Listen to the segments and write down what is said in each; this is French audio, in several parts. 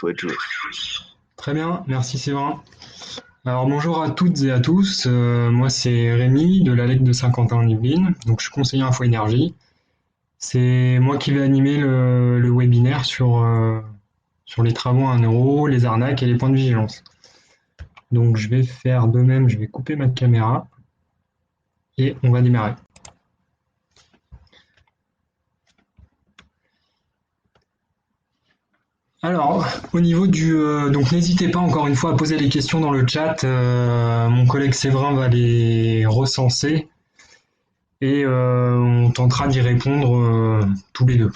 Toi de jouer. Très bien, merci Séverin. Alors bonjour à toutes et à tous, moi c'est Rémi de l'ALEC de Saint-Quentin en Yvelines, donc je suis conseiller Info Énergie. C'est moi qui vais animer le webinaire sur les travaux à 1 euro, les arnaques et les points de vigilance. Donc je vais faire de même, je vais couper ma caméra et on va démarrer. Alors, au niveau donc n'hésitez pas encore une fois à poser les questions dans le chat. Mon collègue Séverin va les recenser et on tentera d'y répondre tous les deux.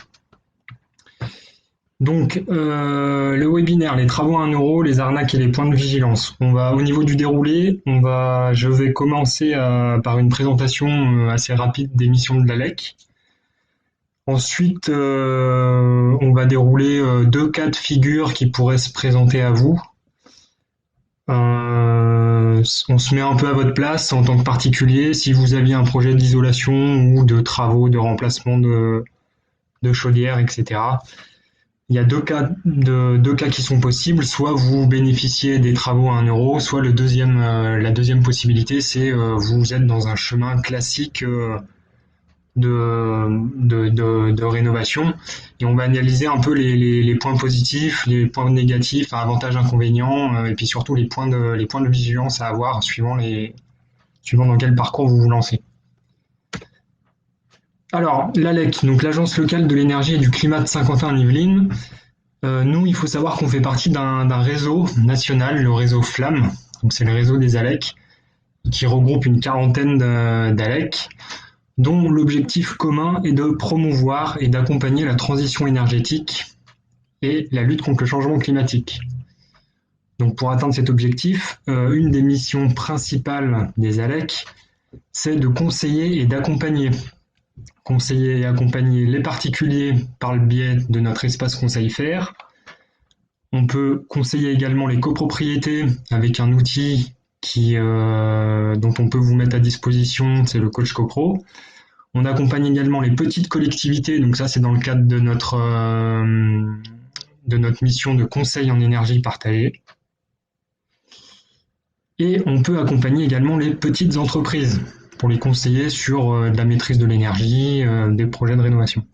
Donc, le webinaire, les travaux à 1 euro, les arnaques et les points de vigilance. Au niveau du déroulé, je vais commencer par une présentation assez rapide des missions de l'ALEC. Ensuite, on va dérouler 2 cas de figure qui pourraient se présenter à vous. On se met un peu à votre place en tant que particulier. Si vous aviez un projet d'isolation ou de travaux, de remplacement de chaudière, etc. Il y a deux cas qui sont possibles. Soit vous bénéficiez des travaux à 1 euro, soit la deuxième possibilité, c'est vous êtes dans un chemin classique de rénovation, et on va analyser un peu les points positifs, les points négatifs, avantages, inconvénients, et puis surtout les points de vigilance à avoir suivant dans quel parcours vous vous lancez. Alors, l'ALEC, donc l'Agence locale de l'énergie et du climat de Saint-Quentin en Yvelines, nous, il faut savoir qu'on fait partie d'un réseau national, le réseau FLAM, donc c'est le réseau des ALEC, qui regroupe une quarantaine d'ALEC, dont l'objectif commun est de promouvoir et d'accompagner la transition énergétique et la lutte contre le changement climatique. Donc pour atteindre cet objectif, une des missions principales des ALEC, c'est de conseiller et d'accompagner. Conseiller et accompagner les particuliers par le biais de notre espace conseil faire. On peut conseiller également les copropriétés avec un outil dont on peut vous mettre à disposition, c'est le coach copro. On accompagne également les petites collectivités, donc ça c'est dans le cadre de notre mission de conseil en énergie partagée. Et on peut accompagner également les petites entreprises pour les conseiller sur de la maîtrise de l'énergie, des projets de rénovation.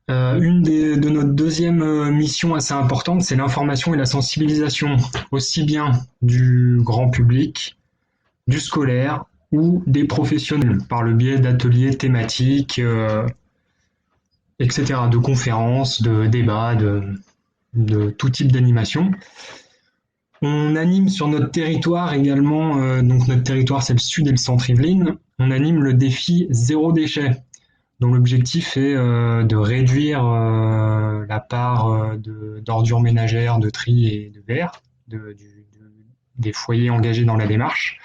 De notre deuxième mission assez importante, c'est l'information et la sensibilisation, aussi bien du grand public, du scolaire ou des professionnels, par le biais d'ateliers thématiques, etc., de conférences, de débats, de tout type d'animation. On anime sur notre territoire également, donc notre territoire c'est le sud et le centre Yvelines, on anime le défi zéro déchet, dont l'objectif est de réduire la part d'ordures ménagères, de tri et de verre des foyers engagés dans la démarche.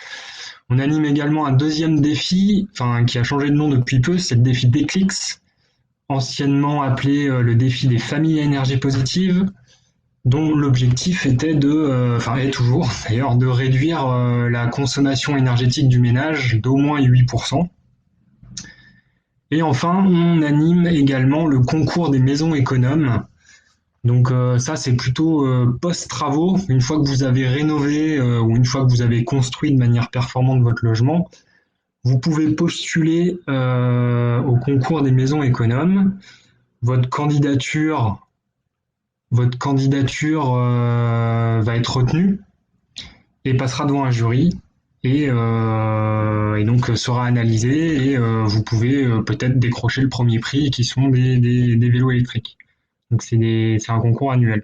On anime également un deuxième défi, qui a changé de nom depuis peu, c'est le défi Déclics, anciennement appelé le défi des familles à énergie positive, dont l'objectif était est toujours d'ailleurs, de réduire la consommation énergétique du ménage d'au moins 8%. Et enfin, on anime également le concours des maisons économes. Donc ça, c'est plutôt post-travaux, une fois que vous avez rénové ou une fois que vous avez construit de manière performante votre logement, vous pouvez postuler au concours des maisons économes. Votre candidature va être retenue et passera devant un jury et donc sera analysée, et vous pouvez peut-être décrocher le premier prix, qui sont des vélos électriques. Donc c'est un concours annuel.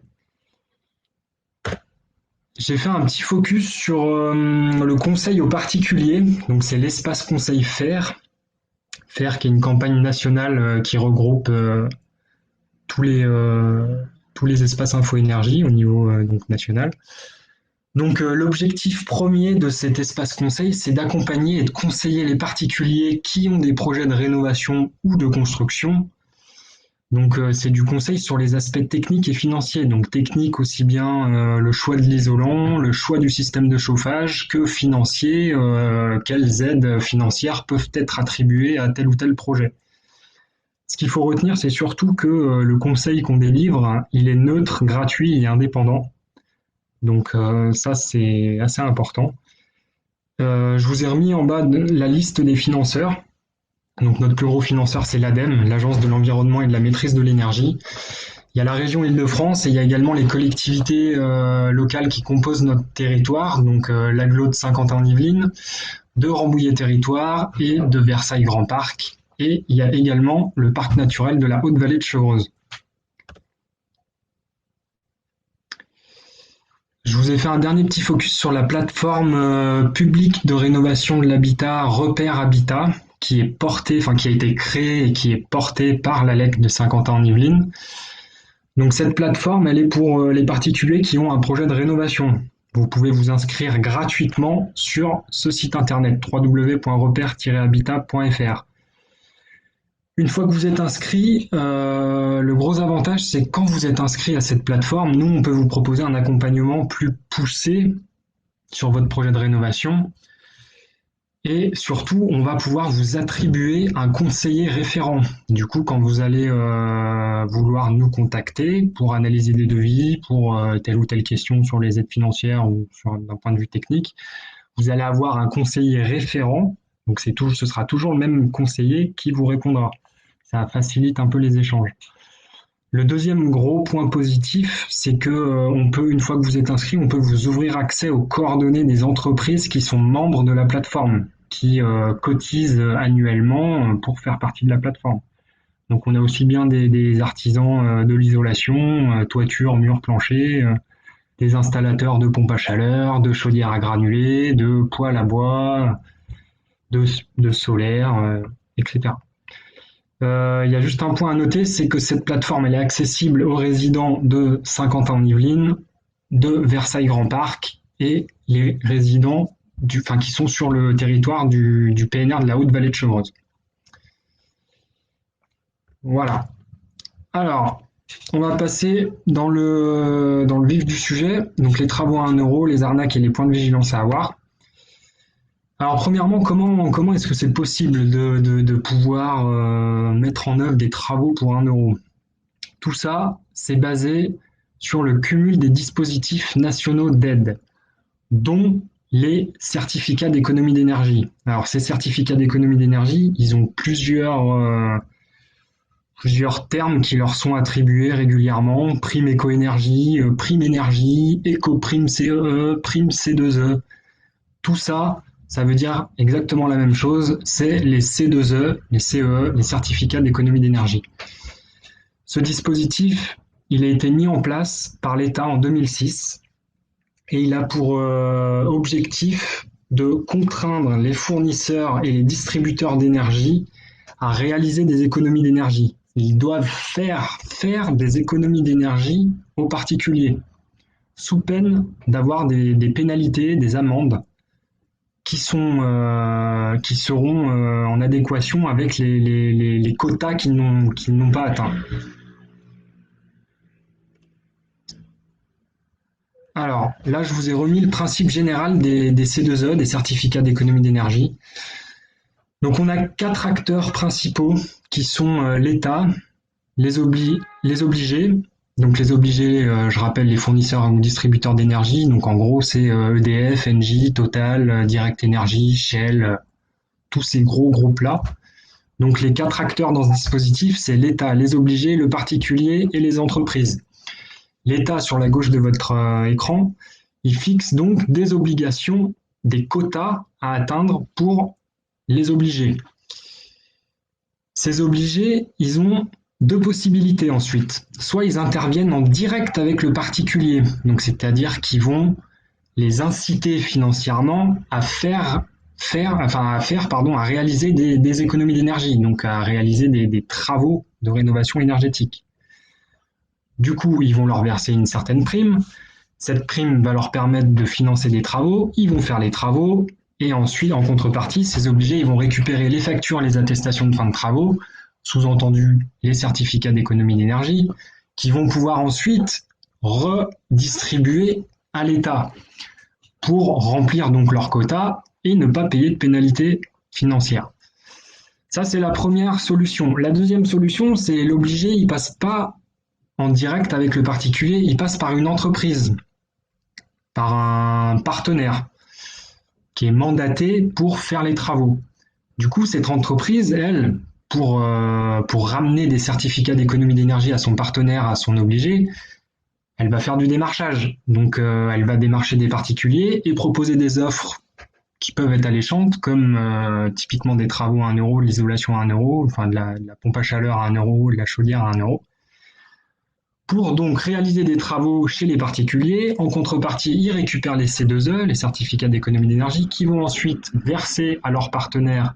J'ai fait un petit focus sur le conseil aux particuliers, donc c'est l'espace conseil faire qui est une campagne nationale qui regroupe tous les espaces info-énergie au niveau donc national. Donc l'objectif premier de cet espace conseil, c'est d'accompagner et de conseiller les particuliers qui ont des projets de rénovation ou de construction. Donc c'est du conseil sur les aspects techniques et financiers. Donc technique aussi bien le choix de l'isolant, le choix du système de chauffage, que financier, quelles aides financières peuvent être attribuées à tel ou tel projet. Ce qu'il faut retenir, c'est surtout que le conseil qu'on délivre, hein, il est neutre, gratuit et indépendant. Donc ça, c'est assez important. Je vous ai remis en bas la liste des financeurs. Donc notre plus gros financeur, c'est l'ADEME, l'Agence de l'environnement et de la maîtrise de l'énergie. Il y a la région Île-de-France et il y a également les collectivités locales qui composent notre territoire, donc l'agglo de Saint-Quentin-en-Yvelines, de Rambouillet-Territoire et de Versailles-Grand Parc. Et il y a également le parc naturel de la Haute-Vallée de Chevreuse. Je vous ai fait un dernier petit focus sur la plateforme publique de rénovation de l'habitat Repère Habitat, qui est portée, enfin qui a été créée et qui est portée par l'ALEC de Saint-Quentin-en-Yvelines. Donc cette plateforme, elle est pour les particuliers qui ont un projet de rénovation. Vous pouvez vous inscrire gratuitement sur ce site internet www.repère-habitat.fr. Une fois que vous êtes inscrit, le gros avantage, c'est que quand vous êtes inscrit à cette plateforme, nous, on peut vous proposer un accompagnement plus poussé sur votre projet de rénovation. Et surtout, on va pouvoir vous attribuer un conseiller référent. Du coup, quand vous allez vouloir nous contacter pour analyser des devis, pour telle ou telle question sur les aides financières ou d'un point de vue technique, vous allez avoir un conseiller référent. Donc, ce sera toujours le même conseiller qui vous répondra. Ça facilite un peu les échanges. Le deuxième gros point positif, c'est que on peut, une fois que vous êtes inscrit, on peut vous ouvrir accès aux coordonnées des entreprises qui sont membres de la plateforme, qui cotisent annuellement pour faire partie de la plateforme. Donc on a aussi bien des artisans de l'isolation, toiture, murs, planchers, des installateurs de pompes à chaleur, de chaudières à granulés, de poêles à bois, de solaire, etc. Il y a juste un point à noter, c'est que cette plateforme elle est accessible aux résidents de Saint-Quentin-en-Yvelines, de Versailles-Grand Parc et les résidents qui sont sur le territoire du PNR de la Haute-Vallée de Chevreuse. Voilà. Alors, on va passer dans le vif du sujet, donc les travaux à 1 euro, les arnaques et les points de vigilance à avoir. Alors premièrement, comment est-ce que c'est possible de pouvoir mettre en œuvre des travaux pour 1 euro? Tout ça, c'est basé sur le cumul des dispositifs nationaux d'aide, dont les certificats d'économie d'énergie. Alors ces certificats d'économie d'énergie, ils ont plusieurs termes qui leur sont attribués régulièrement, prime éco-énergie, prime énergie, éco-prime CEE, prime C2E. Tout ça, ça veut dire exactement la même chose, c'est les C2E, les CEE, les certificats d'économie d'énergie. Ce dispositif, il a été mis en place par l'État en 2006 et il a pour objectif de contraindre les fournisseurs et les distributeurs d'énergie à réaliser des économies d'énergie. Ils doivent faire des économies d'énergie aux particuliers, sous peine d'avoir des pénalités, des amendes qui seront en adéquation avec les quotas qu'ils n'ont pas atteints. Alors là, je vous ai remis le principe général des C2E, des certificats d'économie d'énergie. Donc on a 4 acteurs principaux qui sont l'État, les obligés. Donc les obligés, je rappelle, les fournisseurs ou distributeurs d'énergie. Donc en gros, c'est EDF, Engie, Total, Direct Energy, Shell, tous ces gros groupes-là. Donc les 4 acteurs dans ce dispositif, c'est l'État, les obligés, le particulier et les entreprises. L'État, sur la gauche de votre écran, il fixe donc des obligations, des quotas à atteindre pour les obligés. Ces obligés, ils ont 2 possibilités ensuite. Soit ils interviennent en direct avec le particulier, donc c'est-à-dire qu'ils vont les inciter financièrement à réaliser des économies d'énergie, donc à réaliser des travaux de rénovation énergétique. Du coup, ils vont leur verser une certaine prime. Cette prime va leur permettre de financer des travaux. Ils vont faire les travaux. Et ensuite, en contrepartie, ces obligés, ils vont récupérer les factures, les attestations de fin de travaux, sous-entendu les certificats d'économie d'énergie, qui vont pouvoir ensuite redistribuer à l'État pour remplir donc leur quota et ne pas payer de pénalités financières. Ça, c'est la première solution. La deuxième solution, c'est l'obligé, il passe pas en direct avec le particulier, il passe par une entreprise, par un partenaire qui est mandaté pour faire les travaux. Du coup, cette entreprise, elle, pour ramener des certificats d'économie d'énergie à son partenaire, à son obligé, elle va faire du démarchage. Donc, elle va démarcher des particuliers et proposer des offres qui peuvent être alléchantes, comme typiquement des travaux à 1 euro, l'isolation à 1 euro, enfin de la pompe à chaleur à 1 euro, de la chaudière à 1 euro, pour donc réaliser des travaux chez les particuliers. En contrepartie, ils récupèrent les C2E, les certificats d'économie d'énergie, qui vont ensuite verser à leurs partenaires,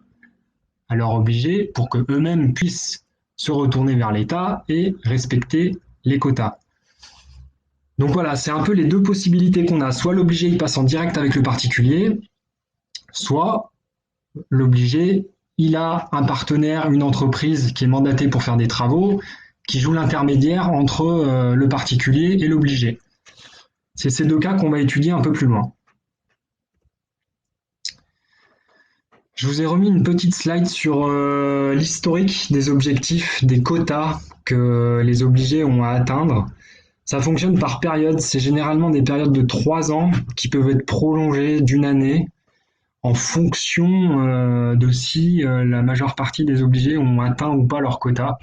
à leurs obligés, pour qu'eux-mêmes puissent se retourner vers l'État et respecter les quotas. Donc voilà, c'est un peu les deux possibilités qu'on a. Soit l'obligé il passe en direct avec le particulier, soit l'obligé il a un partenaire, une entreprise qui est mandatée pour faire des travaux, qui joue l'intermédiaire entre le particulier et l'obligé. C'est ces deux cas qu'on va étudier un peu plus loin. Je vous ai remis une petite slide sur l'historique des objectifs, des quotas que les obligés ont à atteindre. Ça fonctionne par période, c'est généralement des périodes de 3 ans qui peuvent être prolongées d'une année en fonction de si la majeure partie des obligés ont atteint ou pas leur quota.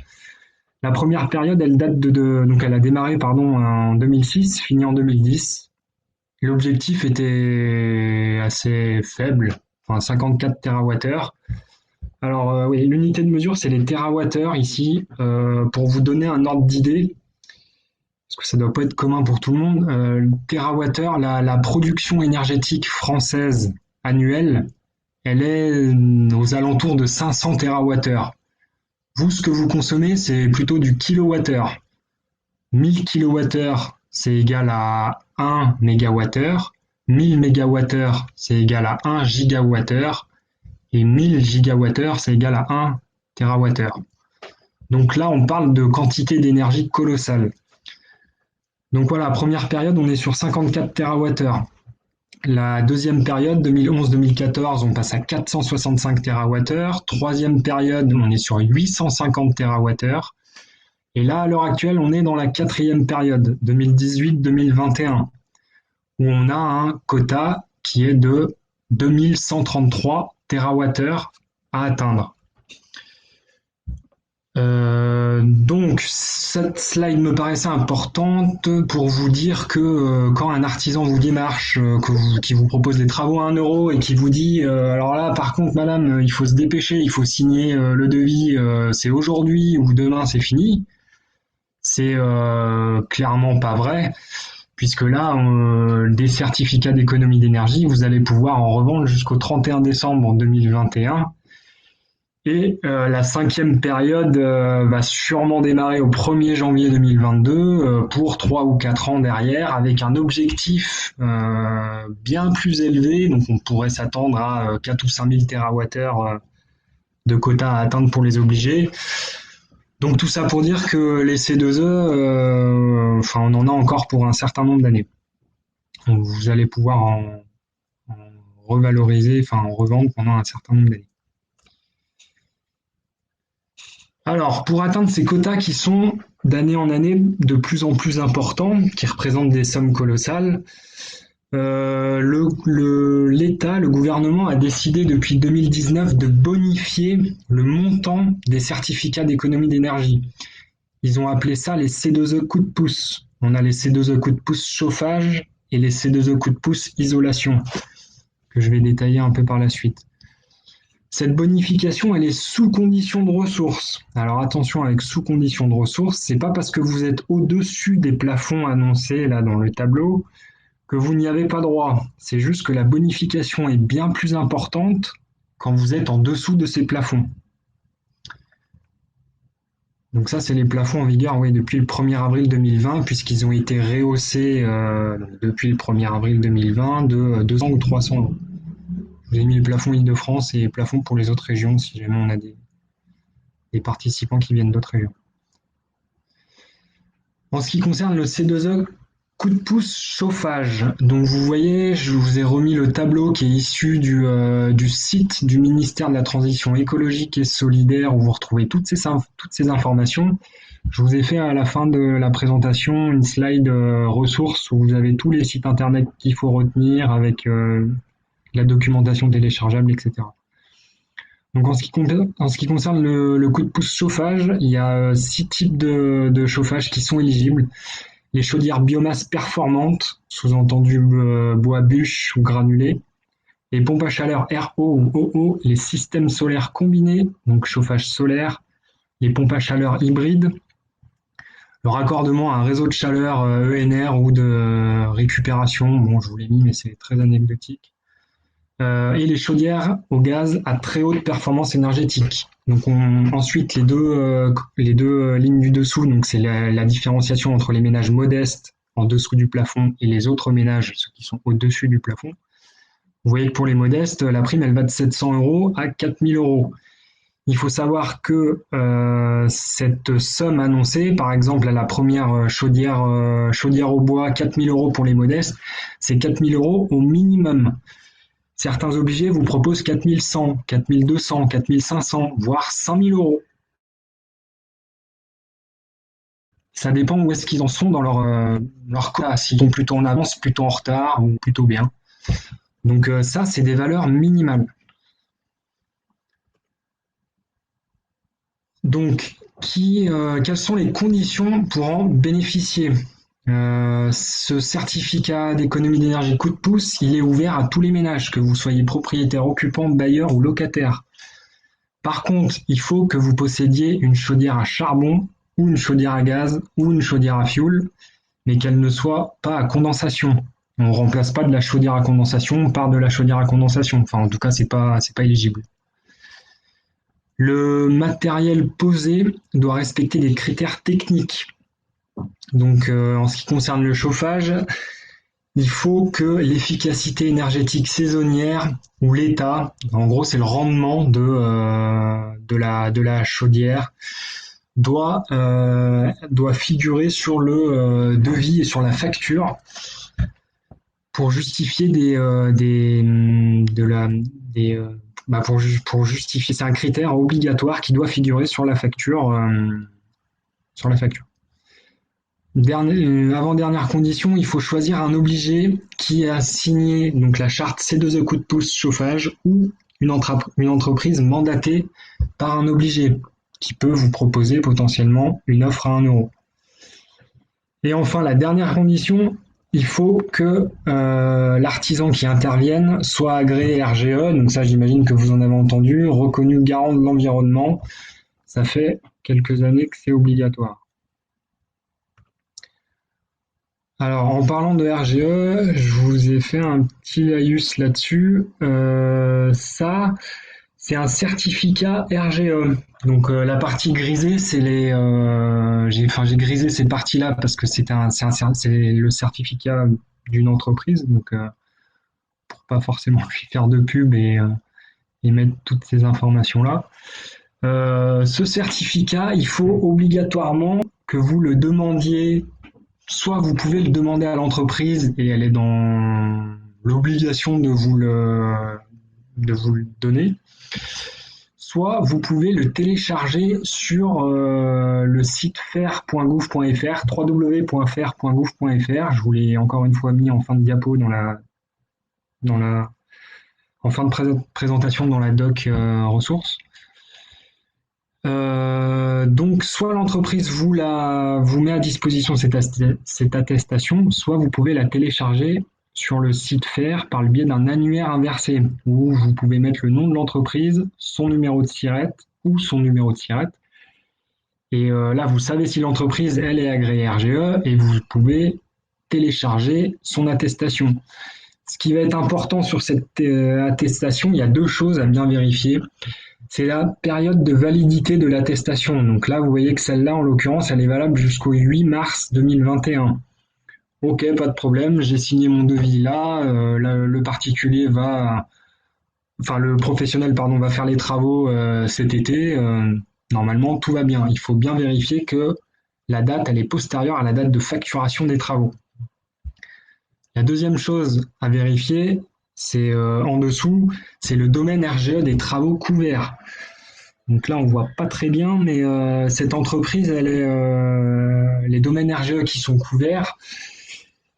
La première période, elle date donc elle a démarré en 2006, fini en 2010. L'objectif était assez faible, enfin 54 TWh. Alors oui, l'unité de mesure, c'est les TWh ici. Pour vous donner un ordre d'idée, parce que ça ne doit pas être commun pour tout le monde, le TWh, la production énergétique française annuelle, elle est aux alentours de 500 TWh. Vous, ce que vous consommez, c'est plutôt du kilowattheure. 1000 kWh, c'est égal à 1 MWh. 1000 MWh, c'est égal à 1 GWh. Et 1000 GWh, c'est égal à 1 TWh. Donc là, on parle de quantité d'énergie colossale. Donc voilà, première période, on est sur 54 TWh. La deuxième période, 2011-2014, on passe à 465 TWh. Troisième période, on est sur 850 TWh. Et là, à l'heure actuelle, on est dans la quatrième période, 2018-2021, où on a un quota qui est de 2133 TWh à atteindre. Donc, cette slide me paraissait importante pour vous dire que quand un artisan vous démarche, qui vous propose des travaux à 1 euro et qui vous dit alors là, par contre, madame, il faut se dépêcher, il faut signer le devis, c'est aujourd'hui ou demain, c'est fini. C'est clairement pas vrai, puisque là, des certificats d'économie d'énergie, vous allez pouvoir en revendre jusqu'au 31 décembre 2021. Et la cinquième période va sûrement démarrer au 1er janvier 2022 pour 3 ou 4 ans derrière, avec un objectif bien plus élevé. Donc on pourrait s'attendre à 4 ou 5 000 TWh de quotas à atteindre pour les obligés. Donc tout ça pour dire que les C2E, on en a encore pour un certain nombre d'années. Donc vous allez pouvoir en revaloriser, en revendre pendant un certain nombre d'années. Alors, pour atteindre ces quotas qui sont d'année en année de plus en plus importants, qui représentent des sommes colossales, l'État, le gouvernement a décidé depuis 2019 de bonifier le montant des certificats d'économie d'énergie. Ils ont appelé ça les C2E coup de pouce. On a les C2E coup de pouce chauffage et les C2E coup de pouce isolation, que je vais détailler un peu par la suite. Cette bonification, elle est sous condition de ressources. Alors attention avec sous condition de ressources, c'est pas parce que vous êtes au-dessus des plafonds annoncés là dans le tableau que vous n'y avez pas droit. C'est juste que la bonification est bien plus importante quand vous êtes en dessous de ces plafonds. Donc ça, c'est les plafonds en vigueur depuis le 1er avril 2020, puisqu'ils ont été rehaussés depuis le 1er avril 2020 de 200 ou 300 euros. Je vous ai mis les plafonds Île-de-France et les plafonds pour les autres régions, si jamais on a des participants qui viennent d'autres régions. En ce qui concerne le C2E Coup de pouce chauffage. Donc vous voyez, je vous ai remis le tableau qui est issu du site du ministère de la Transition écologique et solidaire où vous retrouvez toutes ces informations. Je vous ai fait à la fin de la présentation une slide ressources où vous avez tous les sites internet qu'il faut retenir avec la documentation téléchargeable, etc. Donc en ce qui concerne le coup de pouce chauffage, il y a 6 types de chauffage qui sont éligibles. Les chaudières biomasse performantes, sous-entendu bois bûche ou granulé, les pompes à chaleur RO ou OO, les systèmes solaires combinés, donc chauffage solaire, les pompes à chaleur hybrides, le raccordement à un réseau de chaleur ENR ou de récupération, bon je vous l'ai mis mais c'est très anecdotique, et les chaudières au gaz à très haute performance énergétique. Donc ensuite les deux lignes du dessous, donc c'est la différenciation entre les ménages modestes en dessous du plafond et les autres ménages, ceux qui sont au-dessus du plafond. Vous voyez que pour les modestes, la prime elle va de 700 € à 4 000 €. Il faut savoir que cette somme annoncée, par exemple à la première chaudière au bois, 4 000 € pour les modestes, c'est 4 000 € au minimum. Certains obligés vous proposent 4100, 4200, 4500, voire 5000 €. Ça dépend où est-ce qu'ils en sont dans leur cas, s'ils sont plutôt en avance, plutôt en retard ou plutôt bien. Donc ça, c'est des valeurs minimales. Donc, quelles sont les conditions pour en bénéficier? Ce certificat d'économie d'énergie coup de pouce, il est ouvert à tous les ménages, que vous soyez propriétaire, occupant, bailleur ou locataire. Par contre, il faut que vous possédiez une chaudière à charbon ou une chaudière à gaz ou une chaudière à fioul, mais qu'elle ne soit pas à condensation. On ne remplace pas de la chaudière à condensation, on part de la chaudière à condensation. Enfin, en tout cas, c'est pas éligible. Le matériel posé doit respecter des critères techniques. Donc, en ce qui concerne le chauffage, il faut que l'efficacité énergétique saisonnière ou l'état, en gros c'est le rendement de la chaudière, doit figurer sur le devis et sur la facture pour justifier pour justifier, c'est un critère obligatoire qui doit figurer sur la facture. Avant-dernière condition, il faut choisir un obligé qui a signé donc la charte C2E coup de pouce chauffage ou une entreprise mandatée par un obligé qui peut vous proposer potentiellement une offre à 1 €. Et enfin, la dernière condition, il faut que l'artisan qui intervienne soit agréé RGE, donc ça j'imagine que vous en avez entendu, reconnu garant de l'environnement. Ça fait quelques années que c'est obligatoire. Alors, en parlant de RGE, je vous ai fait un petit laïus là-dessus. Ça, c'est un certificat RGE. Donc, la partie grisée, c'est j'ai grisé ces parties-là parce que c'est le certificat d'une entreprise. Donc, pour pas forcément lui faire de pub et mettre toutes ces informations-là. Ce certificat, il faut obligatoirement que vous le demandiez. Soit vous pouvez le demander à l'entreprise et elle est dans l'obligation de vous le donner. Soit vous pouvez le télécharger sur le site fer.gouv.fr, www.fer.gouv.fr. Je vous l'ai encore une fois mis en fin de diapo en fin de présentation dans la doc ressources. Donc, soit l'entreprise vous met à disposition cette attestation, soit vous pouvez la télécharger sur le site FER par le biais d'un annuaire inversé, où vous pouvez mettre le nom de l'entreprise, son numéro de SIRET ou son numéro de SIRET. Et là, vous savez si l'entreprise, elle est agréée RGE, et vous pouvez télécharger son attestation. Ce qui va être important sur cette attestation, il y a 2 choses à bien vérifier. C'est la période de validité de l'attestation. Donc là, vous voyez que celle-là, en l'occurrence, elle est valable jusqu'au 8 mars 2021. Ok, pas de problème, j'ai signé mon devis là, le professionnel, pardon, va faire les travaux cet été. Normalement, tout va bien. Il faut bien vérifier que la date, elle est postérieure à la date de facturation des travaux. deuxième chose à vérifier, c'est en dessous, c'est le domaine RGE des travaux couverts. Donc là, on voit pas très bien, mais cette entreprise, les domaines RGE qui sont couverts,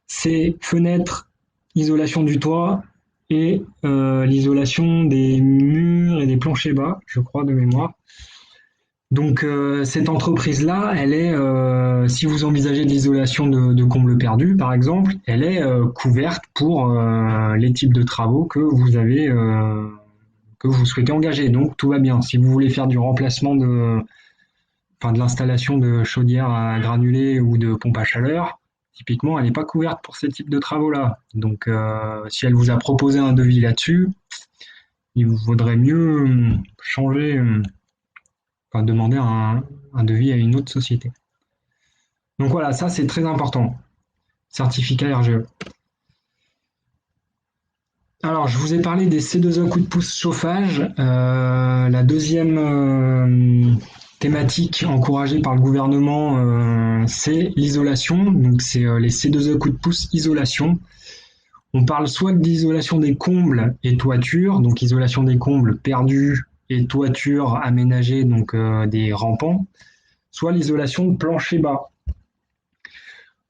c'est fenêtres, isolation du toit et l'isolation des murs et des planchers bas, je crois de mémoire. Donc cette entreprise-là, elle est, si vous envisagez de l'isolation de combles perdus, par exemple, elle est couverte pour les types de travaux que vous avez, que vous souhaitez engager. Donc tout va bien. Si vous voulez faire du remplacement de l'installation de chaudières à granulés ou de pompes à chaleur, typiquement, elle n'est pas couverte pour ces types de travaux-là. Donc si elle vous a proposé un devis là-dessus, il vous vaudrait mieux changer. Demander un devis à une autre société. Donc voilà, ça c'est très important. Certificat RGE. Alors, je vous ai parlé des C2E coup de pouce chauffage. La deuxième thématique encouragée par le gouvernement, c'est l'isolation. Donc, c'est les C2E coup de pouce isolation. On parle soit d'isolation des combles et toitures, donc isolation des combles perdus et toitures aménagées, donc des rampants, soit l'isolation de plancher bas.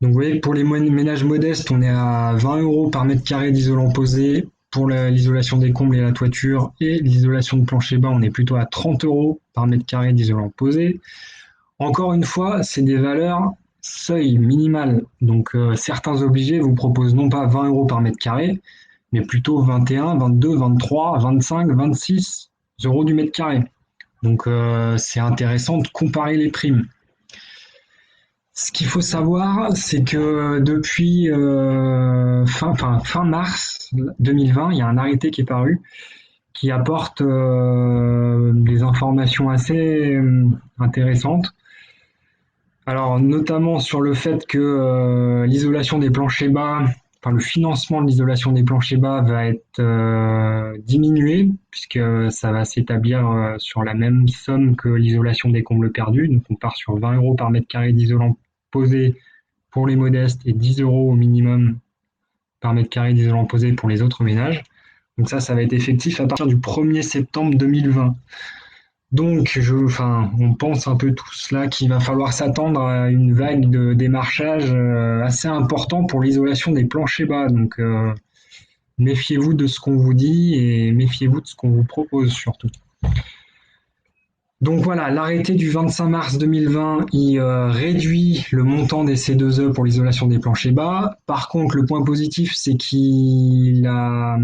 Donc vous voyez, pour les ménages modestes, on est à 20 € par mètre carré d'isolant posé pour l'isolation des combles et la toiture, et l'isolation de plancher bas, on est plutôt à 30 € par mètre carré d'isolant posé. Encore une fois, c'est des valeurs seuil minimal. Donc certains obligés vous proposent non pas 20 € par mètre carré, mais plutôt 21, 22, 23, 25, 26 € du mètre carré. Donc c'est intéressant de comparer les primes. Ce qu'il faut savoir, c'est que depuis fin mars 2020, il y a un arrêté qui est paru qui apporte des informations assez intéressantes. Alors, notamment sur le fait que l'isolation des planchers bas, enfin le financement de l'isolation des planchers bas va être diminué, puisque ça va s'établir sur la même somme que l'isolation des combles perdus. Donc, on part sur 20 € par mètre carré d'isolant posé pour les modestes et 10 € au minimum par mètre carré d'isolant posé pour les autres ménages. Donc ça va être effectif à partir du 1er septembre 2020. Donc, on pense un peu tous là qu'il va falloir s'attendre à une vague de démarchage assez important pour l'isolation des planchers bas. Donc, méfiez-vous de ce qu'on vous dit et méfiez-vous de ce qu'on vous propose surtout. Donc voilà, l'arrêté du 25 mars 2020, il réduit le montant des C2E pour l'isolation des planchers bas. Par contre, le point positif, c'est qu'il a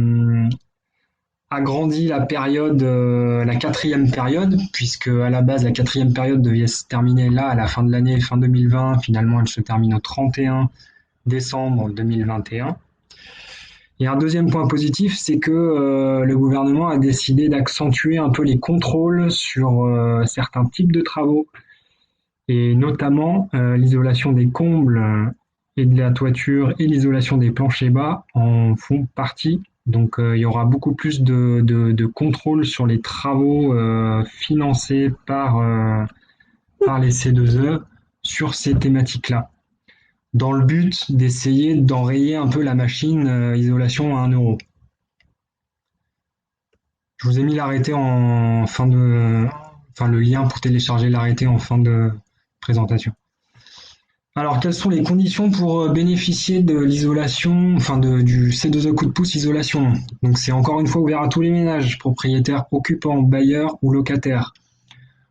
agrandi la période, la quatrième période, puisque à la base, la quatrième période devait se terminer là, à la fin de l'année, fin 2020. Finalement, elle se termine au 31 décembre 2021. Et un deuxième point positif, c'est que le gouvernement a décidé d'accentuer un peu les contrôles sur certains types de travaux, et notamment l'isolation des combles et de la toiture et l'isolation des planchers bas en font partie. Donc il y aura beaucoup plus de contrôle sur les travaux financés par les C2E sur ces thématiques-là, dans le but d'essayer d'enrayer un peu la machine isolation à 1 €. Je vous ai mis l'arrêté le lien pour télécharger l'arrêté en fin de présentation. Alors, quelles sont les conditions pour bénéficier de l'isolation, du C2E coup de pouce isolation? Donc, c'est encore une fois ouvert à tous les ménages, propriétaires, occupants, bailleurs ou locataires.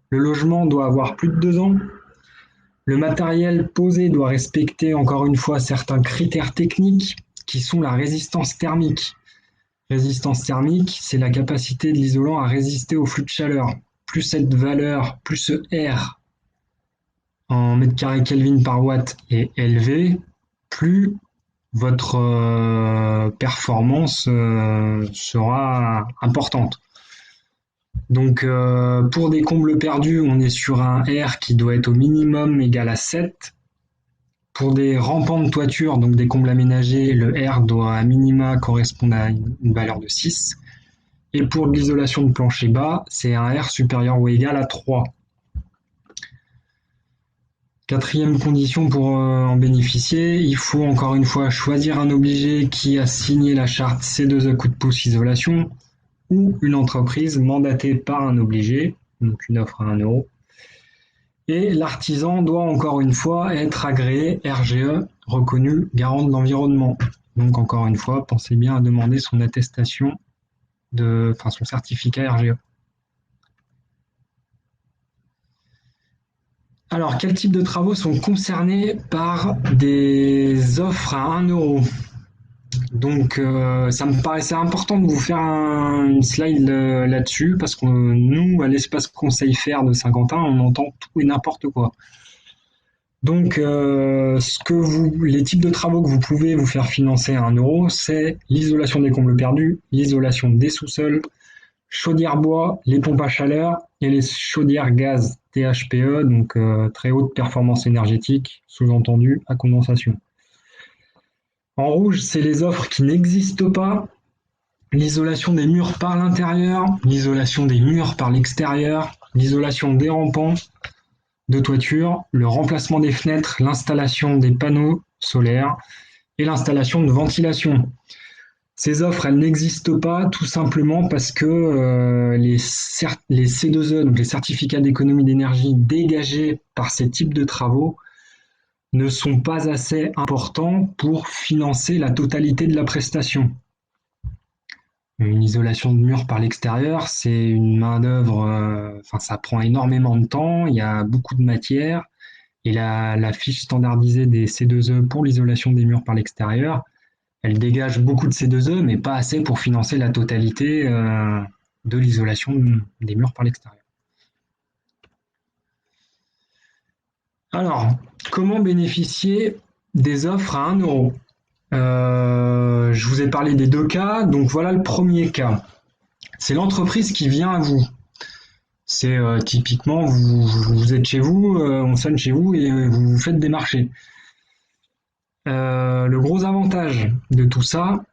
Le logement doit avoir plus de 2 ans. Le matériel posé doit respecter encore une fois certains critères techniques qui sont la résistance thermique. Résistance thermique, c'est la capacité de l'isolant à résister au flux de chaleur. Plus cette valeur, plus ce R en mètre carré Kelvin par watt est élevé, plus votre performance sera importante. Donc pour des combles perdus, on est sur un R qui doit être au minimum égal à 7. Pour des rampants de toiture, donc des combles aménagés, le R doit à minima correspondre à une valeur de 6. Et pour l'isolation de plancher bas, c'est un R supérieur ou égal à 3. Quatrième condition pour en bénéficier, il faut encore une fois choisir un obligé qui a signé la charte C2E coup de pouce isolation ou une entreprise mandatée par un obligé, donc une offre à 1 euro. Et l'artisan doit encore une fois être agréé RGE, reconnu garant de l'environnement. Donc encore une fois, pensez bien à demander son attestation son certificat RGE. Alors, quel type de travaux sont concernés par des offres à 1 euro? Donc, ça me paraissait important de vous faire une slide là-dessus parce que nous, à l'espace conseil faire de Saint-Quentin, on entend tout et n'importe quoi. Donc, les types de travaux que vous pouvez vous faire financer à 1 euro, c'est l'isolation des combles perdus, l'isolation des sous-sols, chaudière bois, les pompes à chaleur et les chaudières gaz THPE, donc très haute performance énergétique, sous-entendu à condensation. En rouge, c'est les offres qui n'existent pas, l'isolation des murs par l'intérieur, l'isolation des murs par l'extérieur, l'isolation des rampants de toiture, le remplacement des fenêtres, l'installation des panneaux solaires et l'installation de ventilation. Ces offres, elles n'existent pas tout simplement parce que les C2E, donc les certificats d'économie d'énergie dégagés par ces types de travaux, ne sont pas assez importants pour financer la totalité de la prestation. Une isolation de mur par l'extérieur, c'est une main-d'œuvre, ça prend énormément de temps, il y a beaucoup de matière, et la fiche standardisée des C2E pour l'isolation des murs par l'extérieur, elle dégage beaucoup de C2E, mais pas assez pour financer la totalité de l'isolation des murs par l'extérieur. Alors, comment bénéficier des offres à 1 euro? Je vous ai parlé des deux cas, donc voilà le premier cas. C'est l'entreprise qui vient à vous. C'est typiquement, vous êtes chez vous, on sonne chez vous et vous faites des marchés. Le gros avantage de tout ça,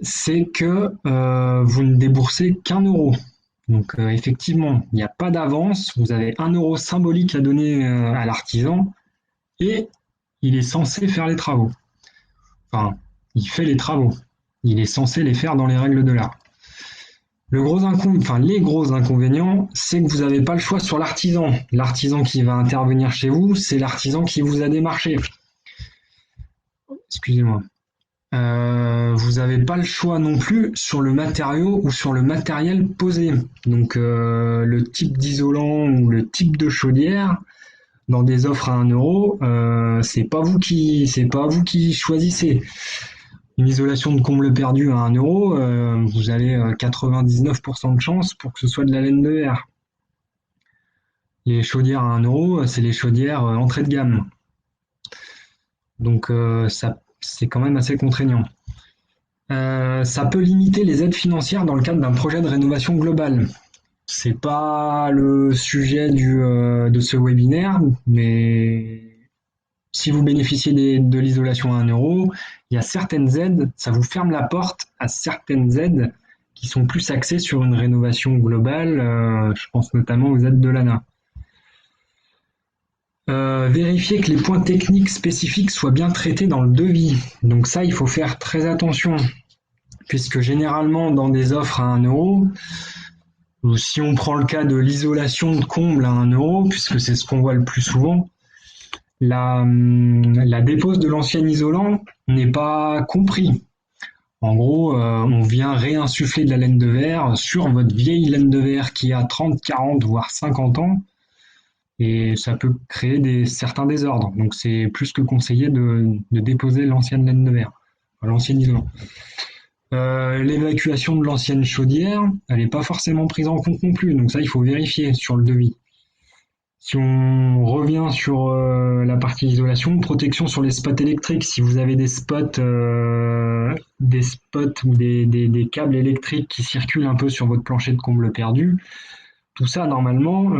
c'est que vous ne déboursez qu'1 euro. Donc effectivement, il n'y a pas d'avance, vous avez 1 euro symbolique à donner à l'artisan et il est censé faire les travaux. Enfin, il fait les travaux. Il est censé les faire dans les règles de l'art. Les gros inconvénients, c'est que vous n'avez pas le choix sur l'artisan. L'artisan qui va intervenir chez vous, c'est l'artisan qui vous a démarché. Excusez-moi. Vous n'avez pas le choix non plus sur le matériau ou sur le matériel posé. Donc le type d'isolant ou le type de chaudière dans des offres à 1 euro, c'est pas vous qui choisissez. Une isolation de comble perdu à 1 euro, vous avez 99% de chance pour que ce soit de la laine de verre. Les chaudières à 1 euro, c'est les chaudières entrée de gamme. Donc ça, c'est quand même assez contraignant. Ça peut limiter les aides financières dans le cadre d'un projet de rénovation globale. C'est pas le sujet de ce webinaire, mais si vous bénéficiez de l'isolation à 1 euro, il y a certaines aides, ça vous ferme la porte à certaines aides qui sont plus axées sur une rénovation globale. Je pense notamment aux aides de l'ANA. Vérifier que les points techniques spécifiques soient bien traités dans le devis. Donc ça, il faut faire très attention, puisque généralement dans des offres à 1 euro, si on prend le cas de l'isolation de comble à 1 euro, puisque c'est ce qu'on voit le plus souvent, la dépose de l'ancien isolant n'est pas compris. En gros, on vient réinsuffler de la laine de verre sur votre vieille laine de verre qui a 30, 40, voire 50 ans, et ça peut créer certains désordres. Donc c'est plus que conseillé de déposer l'ancienne laine de verre, l'ancien isolant. L'évacuation de l'ancienne chaudière, elle n'est pas forcément prise en compte non plus, donc ça il faut vérifier sur le devis. Si on revient sur la partie isolation, protection sur les spots électriques, si vous avez des spots ou des câbles électriques qui circulent un peu sur votre plancher de comble perdu, tout ça normalement,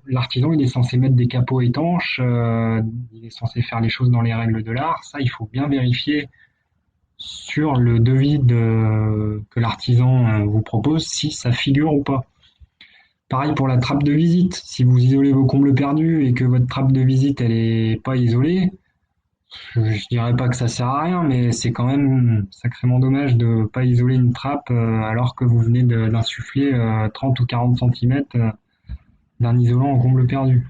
l'artisan il est censé mettre des capots étanches, il est censé faire les choses dans les règles de l'art, ça il faut bien vérifier sur le devis que l'artisan vous propose si ça figure ou pas. Pareil pour la trappe de visite. Si vous isolez vos combles perdus et que votre trappe de visite elle est pas isolée, je dirais pas que ça sert à rien, mais c'est quand même sacrément dommage de pas isoler une trappe alors que vous venez d'insuffler 30 ou 40 centimètres d'un isolant en comble perdu.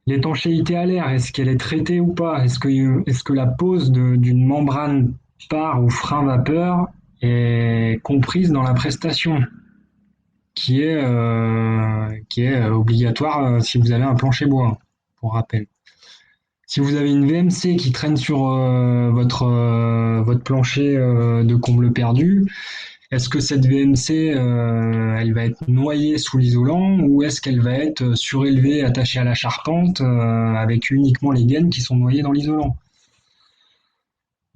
L'étanchéité à l'air, est-ce qu'elle est traitée ou pas? Est-ce que la pose d'une membrane par ou frein vapeur est comprise dans la prestation qui est obligatoire si vous avez un plancher bois, pour rappel. Si vous avez une VMC qui traîne sur votre plancher de comble perdu, est-ce que cette VMC elle va être noyée sous l'isolant ou est-ce qu'elle va être surélevée, attachée à la charpente avec uniquement les gaines qui sont noyées dans l'isolant?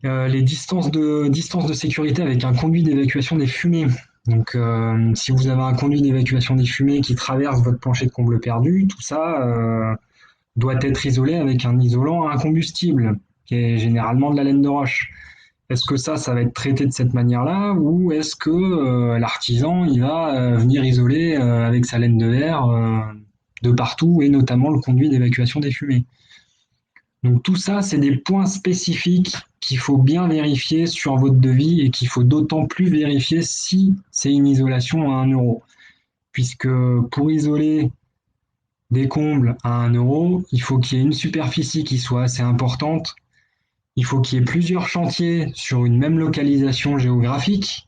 Les distances de sécurité avec un conduit d'évacuation des fumées. Donc, si vous avez un conduit d'évacuation des fumées qui traverse votre plancher de comble perdu, tout ça doit être isolé avec un isolant à incombustible, qui est généralement de la laine de roche. Est-ce que ça va être traité de cette manière-là, ou est-ce que l'artisan, il va venir isoler avec sa laine de verre de partout, et notamment le conduit d'évacuation des fumées? Donc tout ça, c'est des points spécifiques qu'il faut bien vérifier sur votre devis et qu'il faut d'autant plus vérifier si c'est une isolation à 1 euro. Puisque pour isoler des combles à 1 euro, il faut qu'il y ait une superficie qui soit assez importante. Il faut qu'il y ait plusieurs chantiers sur une même localisation géographique.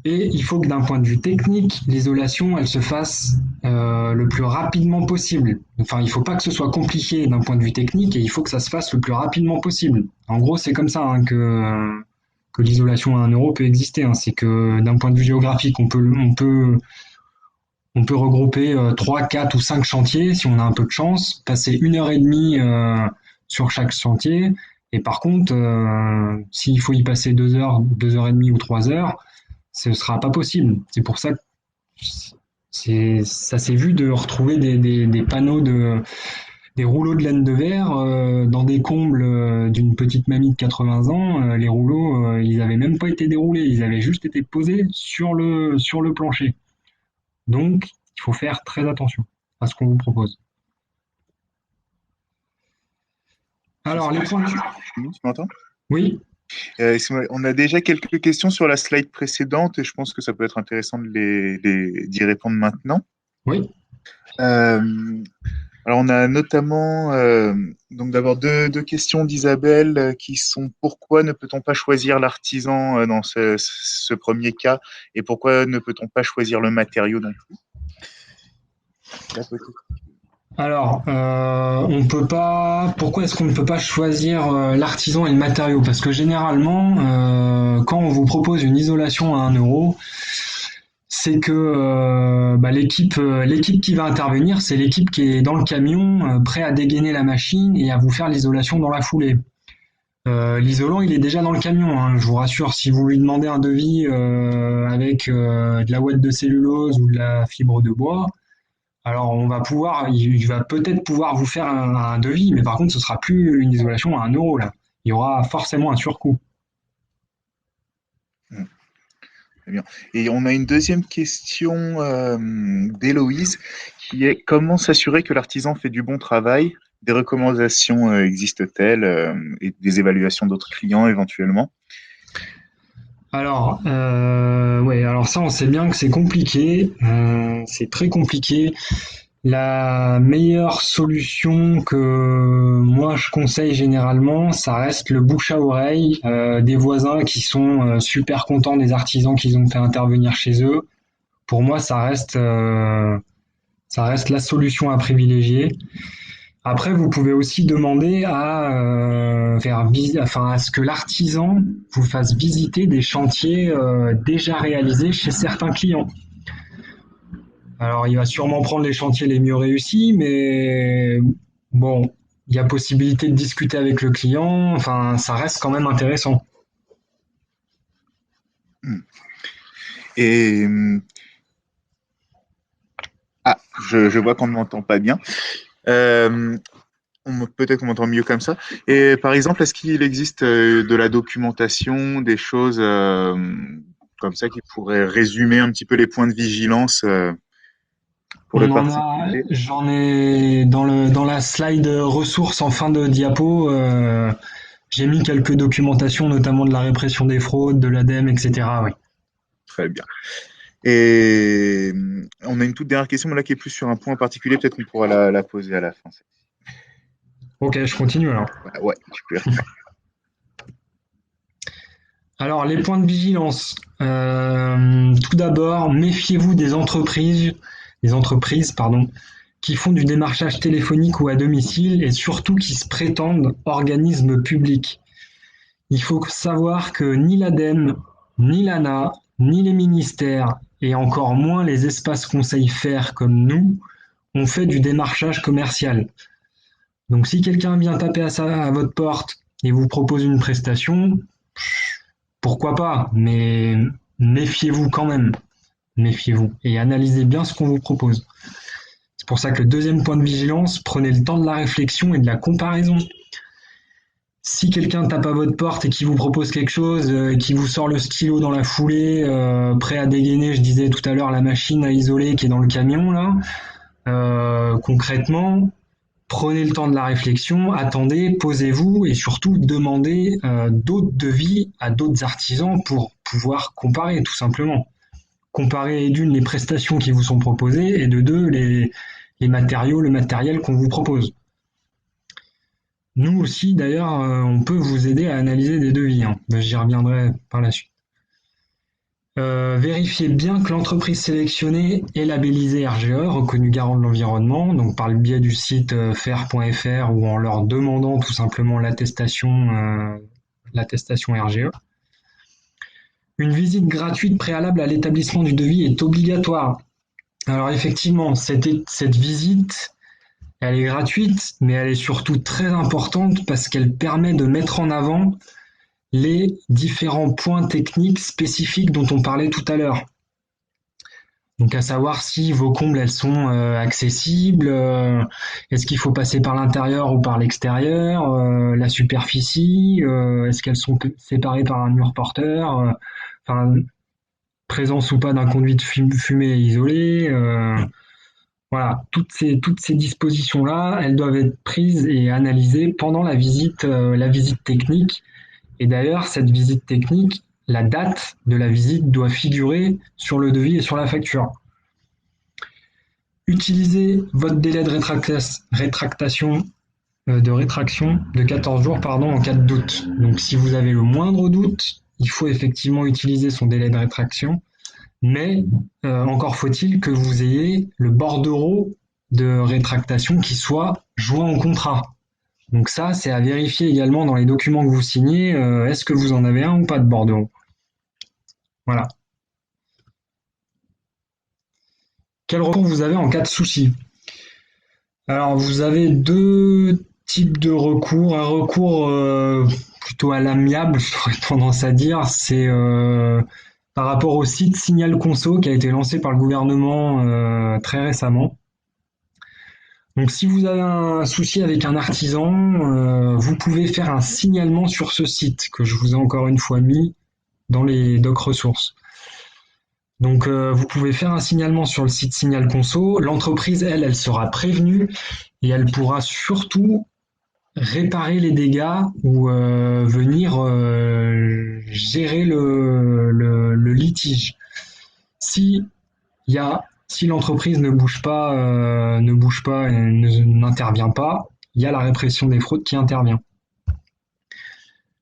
Et il faut que d'un point de vue technique, l'isolation, elle se fasse le plus rapidement possible. Enfin, il ne faut pas que ce soit compliqué d'un point de vue technique et il faut que ça se fasse le plus rapidement possible. En gros, c'est comme ça que l'isolation à 1 euro peut exister. Hein. C'est que d'un point de vue géographique, on peut regrouper 3, 4 ou 5 chantiers si on a un peu de chance, passer 1 heure et demie sur chaque chantier. Et par contre, s'il faut y passer 2 heures, 2 heures et demie ou 3 heures, ce ne sera pas possible. C'est pour ça que ça s'est vu de retrouver des panneaux des rouleaux de laine de verre dans des combles d'une petite mamie de 80 ans. Les rouleaux, ils n'avaient même pas été déroulés, ils avaient juste été posés sur le plancher. Donc, il faut faire très attention à ce qu'on vous propose. Alors, les points. Tu m'entends? Oui, On a déjà quelques questions sur la slide précédente et je pense que ça peut être intéressant d'y répondre maintenant. oui. Alors, on a notamment donc d'abord deux questions d'Isabelle qui sont pourquoi ne peut-on pas choisir l'artisan dans ce premier cas et pourquoi ne peut-on pas choisir le matériau non plus? Là, Alors, on peut pas. Pourquoi est-ce qu'on ne peut pas choisir l'artisan et le matériau? Parce que généralement, quand on vous propose une isolation à 1 euro, c'est que l'équipe qui va intervenir, c'est l'équipe qui est dans le camion, prêt à dégainer la machine et à vous faire l'isolation dans la foulée. L'isolant, il est déjà dans le camion, hein, je vous rassure. Si vous lui demandez un devis avec de la ouate de cellulose ou de la fibre de bois, alors il va peut-être pouvoir vous faire un devis, mais par contre, ce sera plus une isolation à 1 euro là. Il y aura forcément un surcoût. très bien. Et on a une deuxième question d'Héloïse qui est comment s'assurer que l'artisan fait du bon travail? Des recommandations existent-elles et des évaluations d'autres clients éventuellement? Alors, ouais, alors ça, on sait bien que c'est compliqué, c'est très compliqué. La meilleure solution que moi je conseille généralement, ça reste le bouche à oreille des voisins qui sont super contents des artisans qu'ils ont fait intervenir chez eux. Pour moi, ça reste la solution à privilégier. Après, vous pouvez aussi demander à ce que l'artisan vous fasse visiter des chantiers déjà réalisés chez certains clients. Alors, il va sûrement prendre les chantiers les mieux réussis, mais bon, il y a possibilité de discuter avec le client. Enfin, ça reste quand même intéressant. Et je vois qu'on ne m'entend pas bien. Peut-être qu'on m'entend mieux comme ça. Et par exemple, est-ce qu'il existe de la documentation, des choses comme ça qui pourrait résumer un petit peu les points de vigilance pour le On en a, particulier? j'en ai dans la slide ressources en fin de diapo. J'ai mis quelques documentations, notamment de la répression des fraudes, de l'ADEME, etc. Oui. Très bien. Et on a une toute dernière question, mais là qui est plus sur un point particulier, peut-être qu'on pourra la poser à la fin. Ok, je continue alors. Voilà, ouais, super. Alors, les points de vigilance. Tout d'abord, méfiez-vous des entreprises, pardon, qui font du démarchage téléphonique ou à domicile et surtout qui se prétendent organismes publics. Il faut savoir que ni l'ADEME, ni l'ANA, ni les ministères, et encore moins les espaces conseils faire comme nous, ont fait du démarchage commercial. Donc si quelqu'un vient taper à votre porte et vous propose une prestation, pourquoi pas, mais méfiez-vous quand même. Méfiez-vous et analysez bien ce qu'on vous propose. C'est pour ça que le deuxième point de vigilance, prenez le temps de la réflexion et de la comparaison. Si quelqu'un tape à votre porte et qui vous propose quelque chose, qui vous sort le stylo dans la foulée, prêt à dégainer, je disais tout à l'heure, la machine à isoler qui est dans le camion, là, concrètement, prenez le temps de la réflexion, attendez, posez-vous et surtout demandez d'autres devis à d'autres artisans pour pouvoir comparer, tout simplement. Comparer d'une les prestations qui vous sont proposées et de deux les matériaux, le matériel qu'on vous propose. Nous aussi, d'ailleurs, on peut vous aider à analyser des devis. Hein. J'y reviendrai par la suite. Vérifiez bien que l'entreprise sélectionnée est labellisée RGE, reconnue garant de l'environnement, donc par le biais du site fer.fr ou en leur demandant tout simplement l'attestation RGE. Une visite gratuite préalable à l'établissement du devis est obligatoire. Alors effectivement, cette visite, elle est gratuite, mais elle est surtout très importante parce qu'elle permet de mettre en avant les différents points techniques spécifiques dont on parlait tout à l'heure. Donc à savoir si vos combles elles sont accessibles, est-ce qu'il faut passer par l'intérieur ou par l'extérieur, la superficie, est-ce qu'elles sont séparées par un mur porteur, enfin présence ou pas d'un conduit de fumée isolé. Voilà, toutes ces dispositions-là, elles doivent être prises et analysées pendant la visite technique. Et d'ailleurs, cette visite technique, la date de la visite doit figurer sur le devis et sur la facture. Utilisez votre délai de rétraction de 14 jours en cas de doute. Donc si vous avez le moindre doute, il faut effectivement utiliser son délai de rétraction, mais encore faut-il que vous ayez le bordereau de rétractation qui soit joint au contrat. Donc ça, c'est à vérifier également dans les documents que vous signez. Est-ce que vous en avez un ou pas de bordereau? Voilà. Quel recours vous avez en cas de souci? Alors, vous avez deux types de recours. Un recours plutôt à l'amiable, j'aurais tendance à dire, c'est par rapport au site Signal Conso qui a été lancé par le gouvernement très récemment. Donc, si vous avez un souci avec un artisan, vous pouvez faire un signalement sur ce site que je vous ai encore une fois mis dans les docs ressources. Donc, vous pouvez faire un signalement sur le site Signal Conso. L'entreprise, elle sera prévenue et elle pourra surtout réparer les dégâts ou venir gérer le litige. Si l'entreprise ne bouge pas et n'intervient pas, il y a la répression des fraudes qui intervient.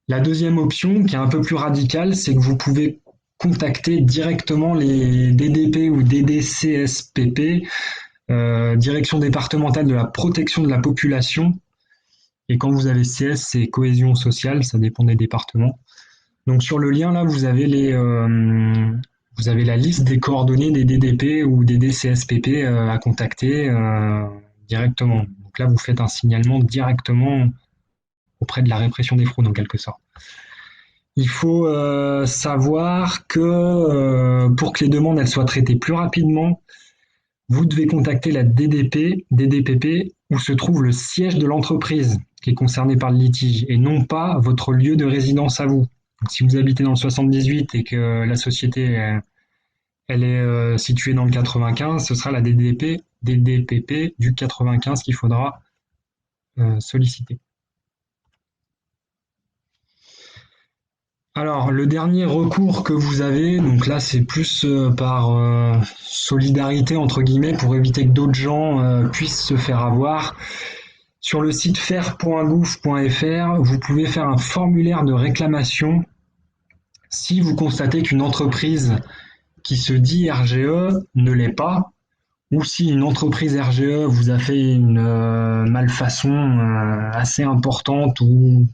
La deuxième option, qui est un peu plus radicale, c'est que vous pouvez contacter directement les DDP ou DDCSPP, Direction départementale de la protection de la population. Et quand vous avez CS, c'est cohésion sociale, ça dépend des départements. Donc sur le lien là, vous avez la liste des coordonnées des DDP ou des DCSPP à contacter directement. Donc là, vous faites un signalement directement auprès de la répression des fraudes en quelque sorte. Il faut savoir que pour que les demandes elles soient traitées plus rapidement, vous devez contacter la DDPP, où se trouve le siège de l'entreprise qui est concernée par le litige, et non pas votre lieu de résidence à vous. Donc, si vous habitez dans le 78 et que la société elle est située dans le 95, ce sera la DDPP du 95 qu'il faudra solliciter. Alors, le dernier recours que vous avez, donc là, c'est plus par solidarité, entre guillemets, pour éviter que d'autres gens puissent se faire avoir. Sur le site faire.gouv.fr, vous pouvez faire un formulaire de réclamation si vous constatez qu'une entreprise qui se dit RGE ne l'est pas, ou si une entreprise RGE vous a fait une malfaçon assez importante ou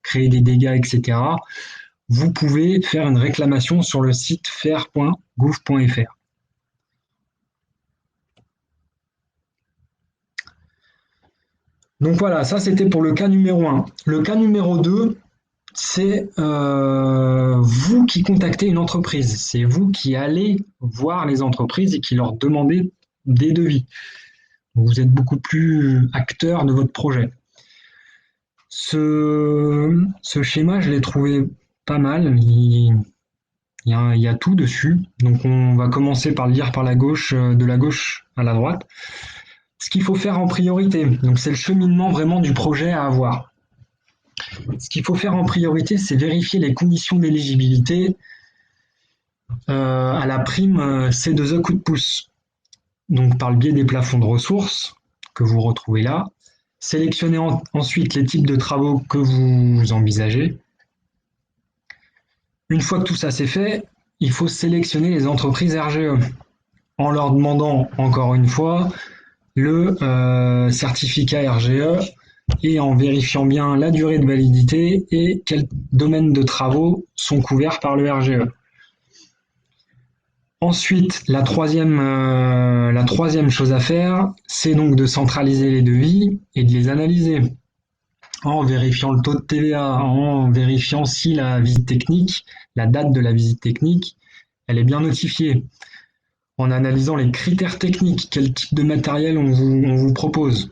créé des dégâts, etc., vous pouvez faire une réclamation sur le site faire.gouv.fr. Donc voilà, ça c'était pour le cas numéro 1. Le cas numéro 2, c'est vous qui contactez une entreprise. C'est vous qui allez voir les entreprises et qui leur demandez des devis. Vous êtes beaucoup plus acteur de votre projet. Ce schéma, je l'ai trouvé pas mal. Il y a tout dessus. Donc on va commencer par le lire par la gauche, de la gauche à la droite. Ce qu'il faut faire en priorité, donc c'est le cheminement vraiment du projet à avoir. Ce qu'il faut faire en priorité, c'est vérifier les conditions d'éligibilité à la prime C2E coup de pouce. Donc par le biais des plafonds de ressources que vous retrouvez là. Sélectionnez ensuite les types de travaux que vous envisagez. Une fois que tout ça c'est fait, il faut sélectionner les entreprises RGE en leur demandant encore une fois le certificat RGE et en vérifiant bien la durée de validité et quels domaines de travaux sont couverts par le RGE. Ensuite, la troisième chose à faire, c'est donc de centraliser les devis et de les analyser en vérifiant le taux de TVA, en vérifiant si la visite technique, la date de la visite technique, elle est bien notifiée, en analysant les critères techniques, quel type de matériel on vous propose.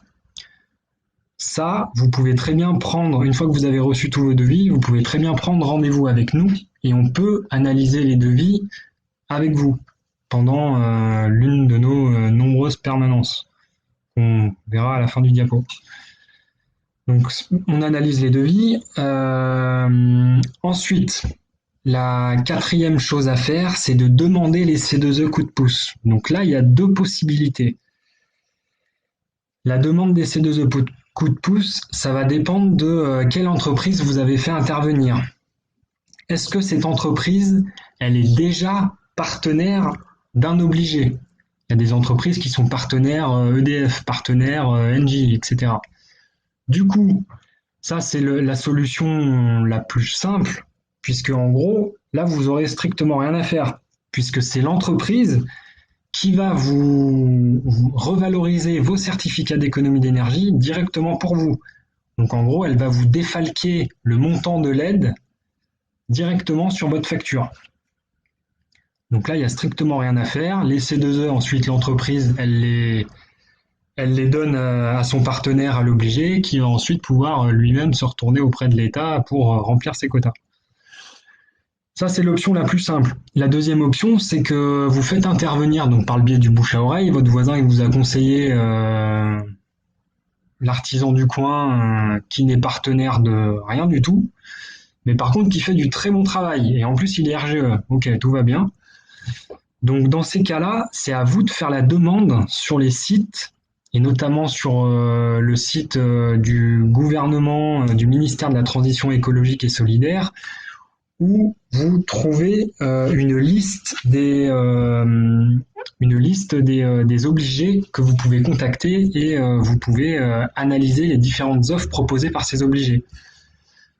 Ça, vous pouvez très bien prendre, une fois que vous avez reçu tous vos devis, vous pouvez très bien prendre rendez-vous avec nous et on peut analyser les devis avec vous pendant l'une de nos nombreuses permanences. On verra à la fin du diapo. Donc, on analyse les devis. Ensuite, la quatrième chose à faire, c'est de demander les C2E coup de pouce. Donc là, il y a deux possibilités. La demande des C2E coup de pouce, ça va dépendre de quelle entreprise vous avez fait intervenir. Est-ce que cette entreprise, elle est déjà partenaire d'un obligé? Il y a des entreprises qui sont partenaires EDF, partenaires Engie, etc. Du coup, ça c'est la solution la plus simple, puisque en gros, là vous aurez strictement rien à faire, puisque c'est l'entreprise qui va vous revaloriser vos certificats d'économie d'énergie directement pour vous. Donc en gros, elle va vous défalquer le montant de l'aide directement sur votre facture. Donc là, il n'y a strictement rien à faire. Les C2E, ensuite, l'entreprise, elle les donne à son partenaire, à l'obligé, qui va ensuite pouvoir lui-même se retourner auprès de l'État pour remplir ses quotas. Ça, c'est l'option la plus simple. La deuxième option, c'est que vous faites intervenir, donc par le biais du bouche à oreille, votre voisin il vous a conseillé l'artisan du coin qui n'est partenaire de rien du tout, mais par contre qui fait du très bon travail. Et en plus, il est RGE. Ok, tout va bien. Donc dans ces cas-là, c'est à vous de faire la demande sur les sites, et notamment sur le site du gouvernement, du ministère de la Transition écologique et solidaire, où vous trouvez une liste des obligés que vous pouvez contacter et vous pouvez analyser les différentes offres proposées par ces obligés.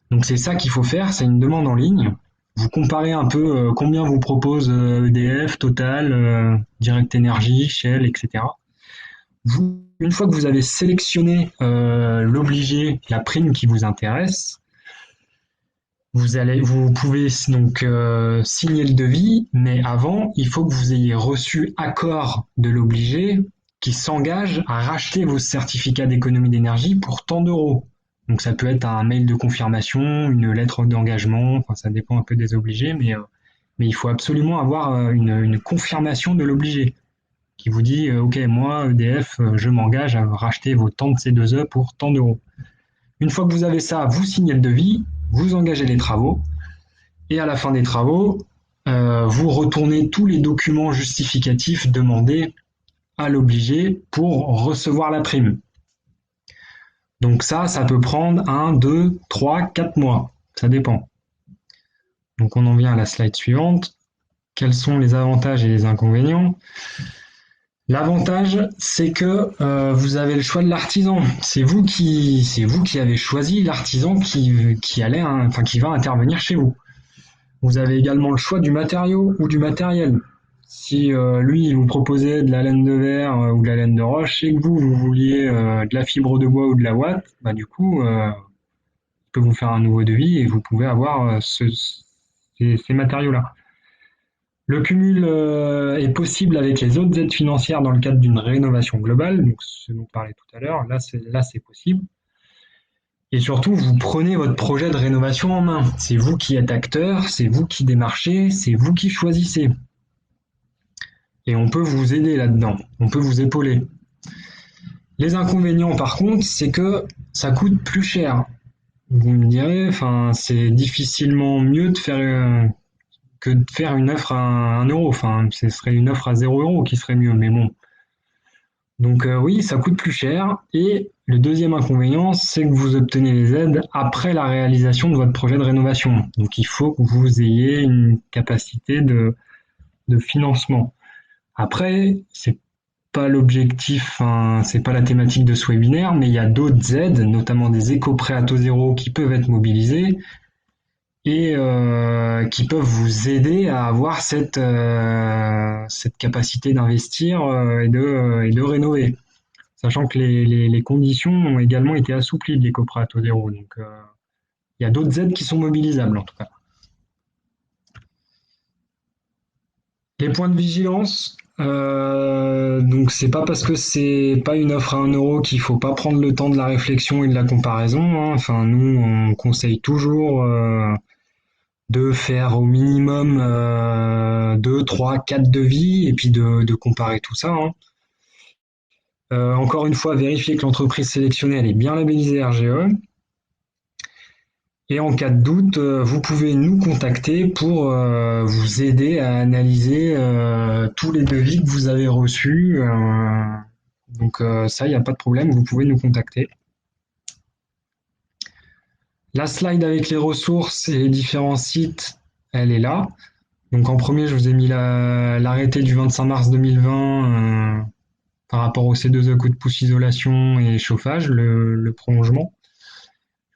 Donc c'est ça qu'il faut faire, c'est une demande en ligne. Vous comparez un peu combien vous propose EDF, Total, Direct Energy, Shell, etc. Une fois que vous avez sélectionné l'obligé, la prime qui vous intéresse, vous pouvez donc signer le devis, mais avant, il faut que vous ayez reçu accord de l'obligé qui s'engage à racheter vos certificats d'économie d'énergie pour tant d'euros. Donc ça peut être un mail de confirmation, une lettre d'engagement, enfin, ça dépend un peu des obligés, mais il faut absolument avoir une confirmation de l'obligé qui vous dit OK, moi, EDF, je m'engage à racheter vos temps de C2E pour tant d'euros. Une fois que vous avez ça, vous signez le devis, vous engagez les travaux, et à la fin des travaux, vous retournez tous les documents justificatifs demandés à l'obligé pour recevoir la prime. Donc ça peut prendre 1, 2, 3, 4 mois. Ça dépend. Donc on en vient à la slide suivante. Quels sont les avantages et les inconvénients? L'avantage, c'est que vous avez le choix de l'artisan. C'est vous qui avez choisi l'artisan qui allait, enfin qui va intervenir chez vous. Vous avez également le choix du matériau ou du matériel. Si lui, il vous proposait de la laine de verre ou de la laine de roche et que vous vouliez de la fibre de bois ou de la ouate, bah, du coup, il peut vous faire un nouveau devis et vous pouvez avoir ces matériaux-là. Le cumul est possible avec les autres aides financières dans le cadre d'une rénovation globale, donc ce dont on parlait tout à l'heure, là c'est possible. Et surtout, vous prenez votre projet de rénovation en main. C'est vous qui êtes acteur, c'est vous qui démarchez, c'est vous qui choisissez. Et on peut vous aider là-dedans, on peut vous épauler. Les inconvénients, par contre, c'est que ça coûte plus cher. Vous me direz, enfin, c'est difficilement mieux que de faire une offre à 1 euro. Enfin, ce serait une offre à 0 € qui serait mieux, mais bon. Donc oui, ça coûte plus cher. Et le deuxième inconvénient, c'est que vous obtenez les aides après la réalisation de votre projet de rénovation. Donc il faut que vous ayez une capacité de financement. Après, c'est pas l'objectif, hein, c'est pas la thématique de ce webinaire, mais il y a d'autres aides, notamment des éco-prêts à taux zéro qui peuvent être mobilisés et qui peuvent vous aider à avoir cette capacité d'investir et de rénover. Sachant que les conditions ont également été assouplies de l'éco-prêt à taux zéro. Donc, il y a d'autres aides qui sont mobilisables en tout cas. Les points de vigilance, donc c'est pas parce que c'est pas une offre à 1 € qu'il faut pas prendre le temps de la réflexion et de la comparaison, hein. Enfin, nous, on conseille toujours de faire au minimum 2, 3, 4 devis et puis de comparer tout ça, hein. Encore une fois, vérifier que l'entreprise sélectionnée elle est bien labellisée RGE. Et en cas de doute, vous pouvez nous contacter pour vous aider à analyser tous les devis que vous avez reçus. Donc ça, il n'y a pas de problème, vous pouvez nous contacter. La slide avec les ressources et les différents sites, elle est là. Donc en premier, je vous ai mis l'arrêté du 25 mars 2020 par rapport au C2E coup de pouce isolation et chauffage, le prolongement.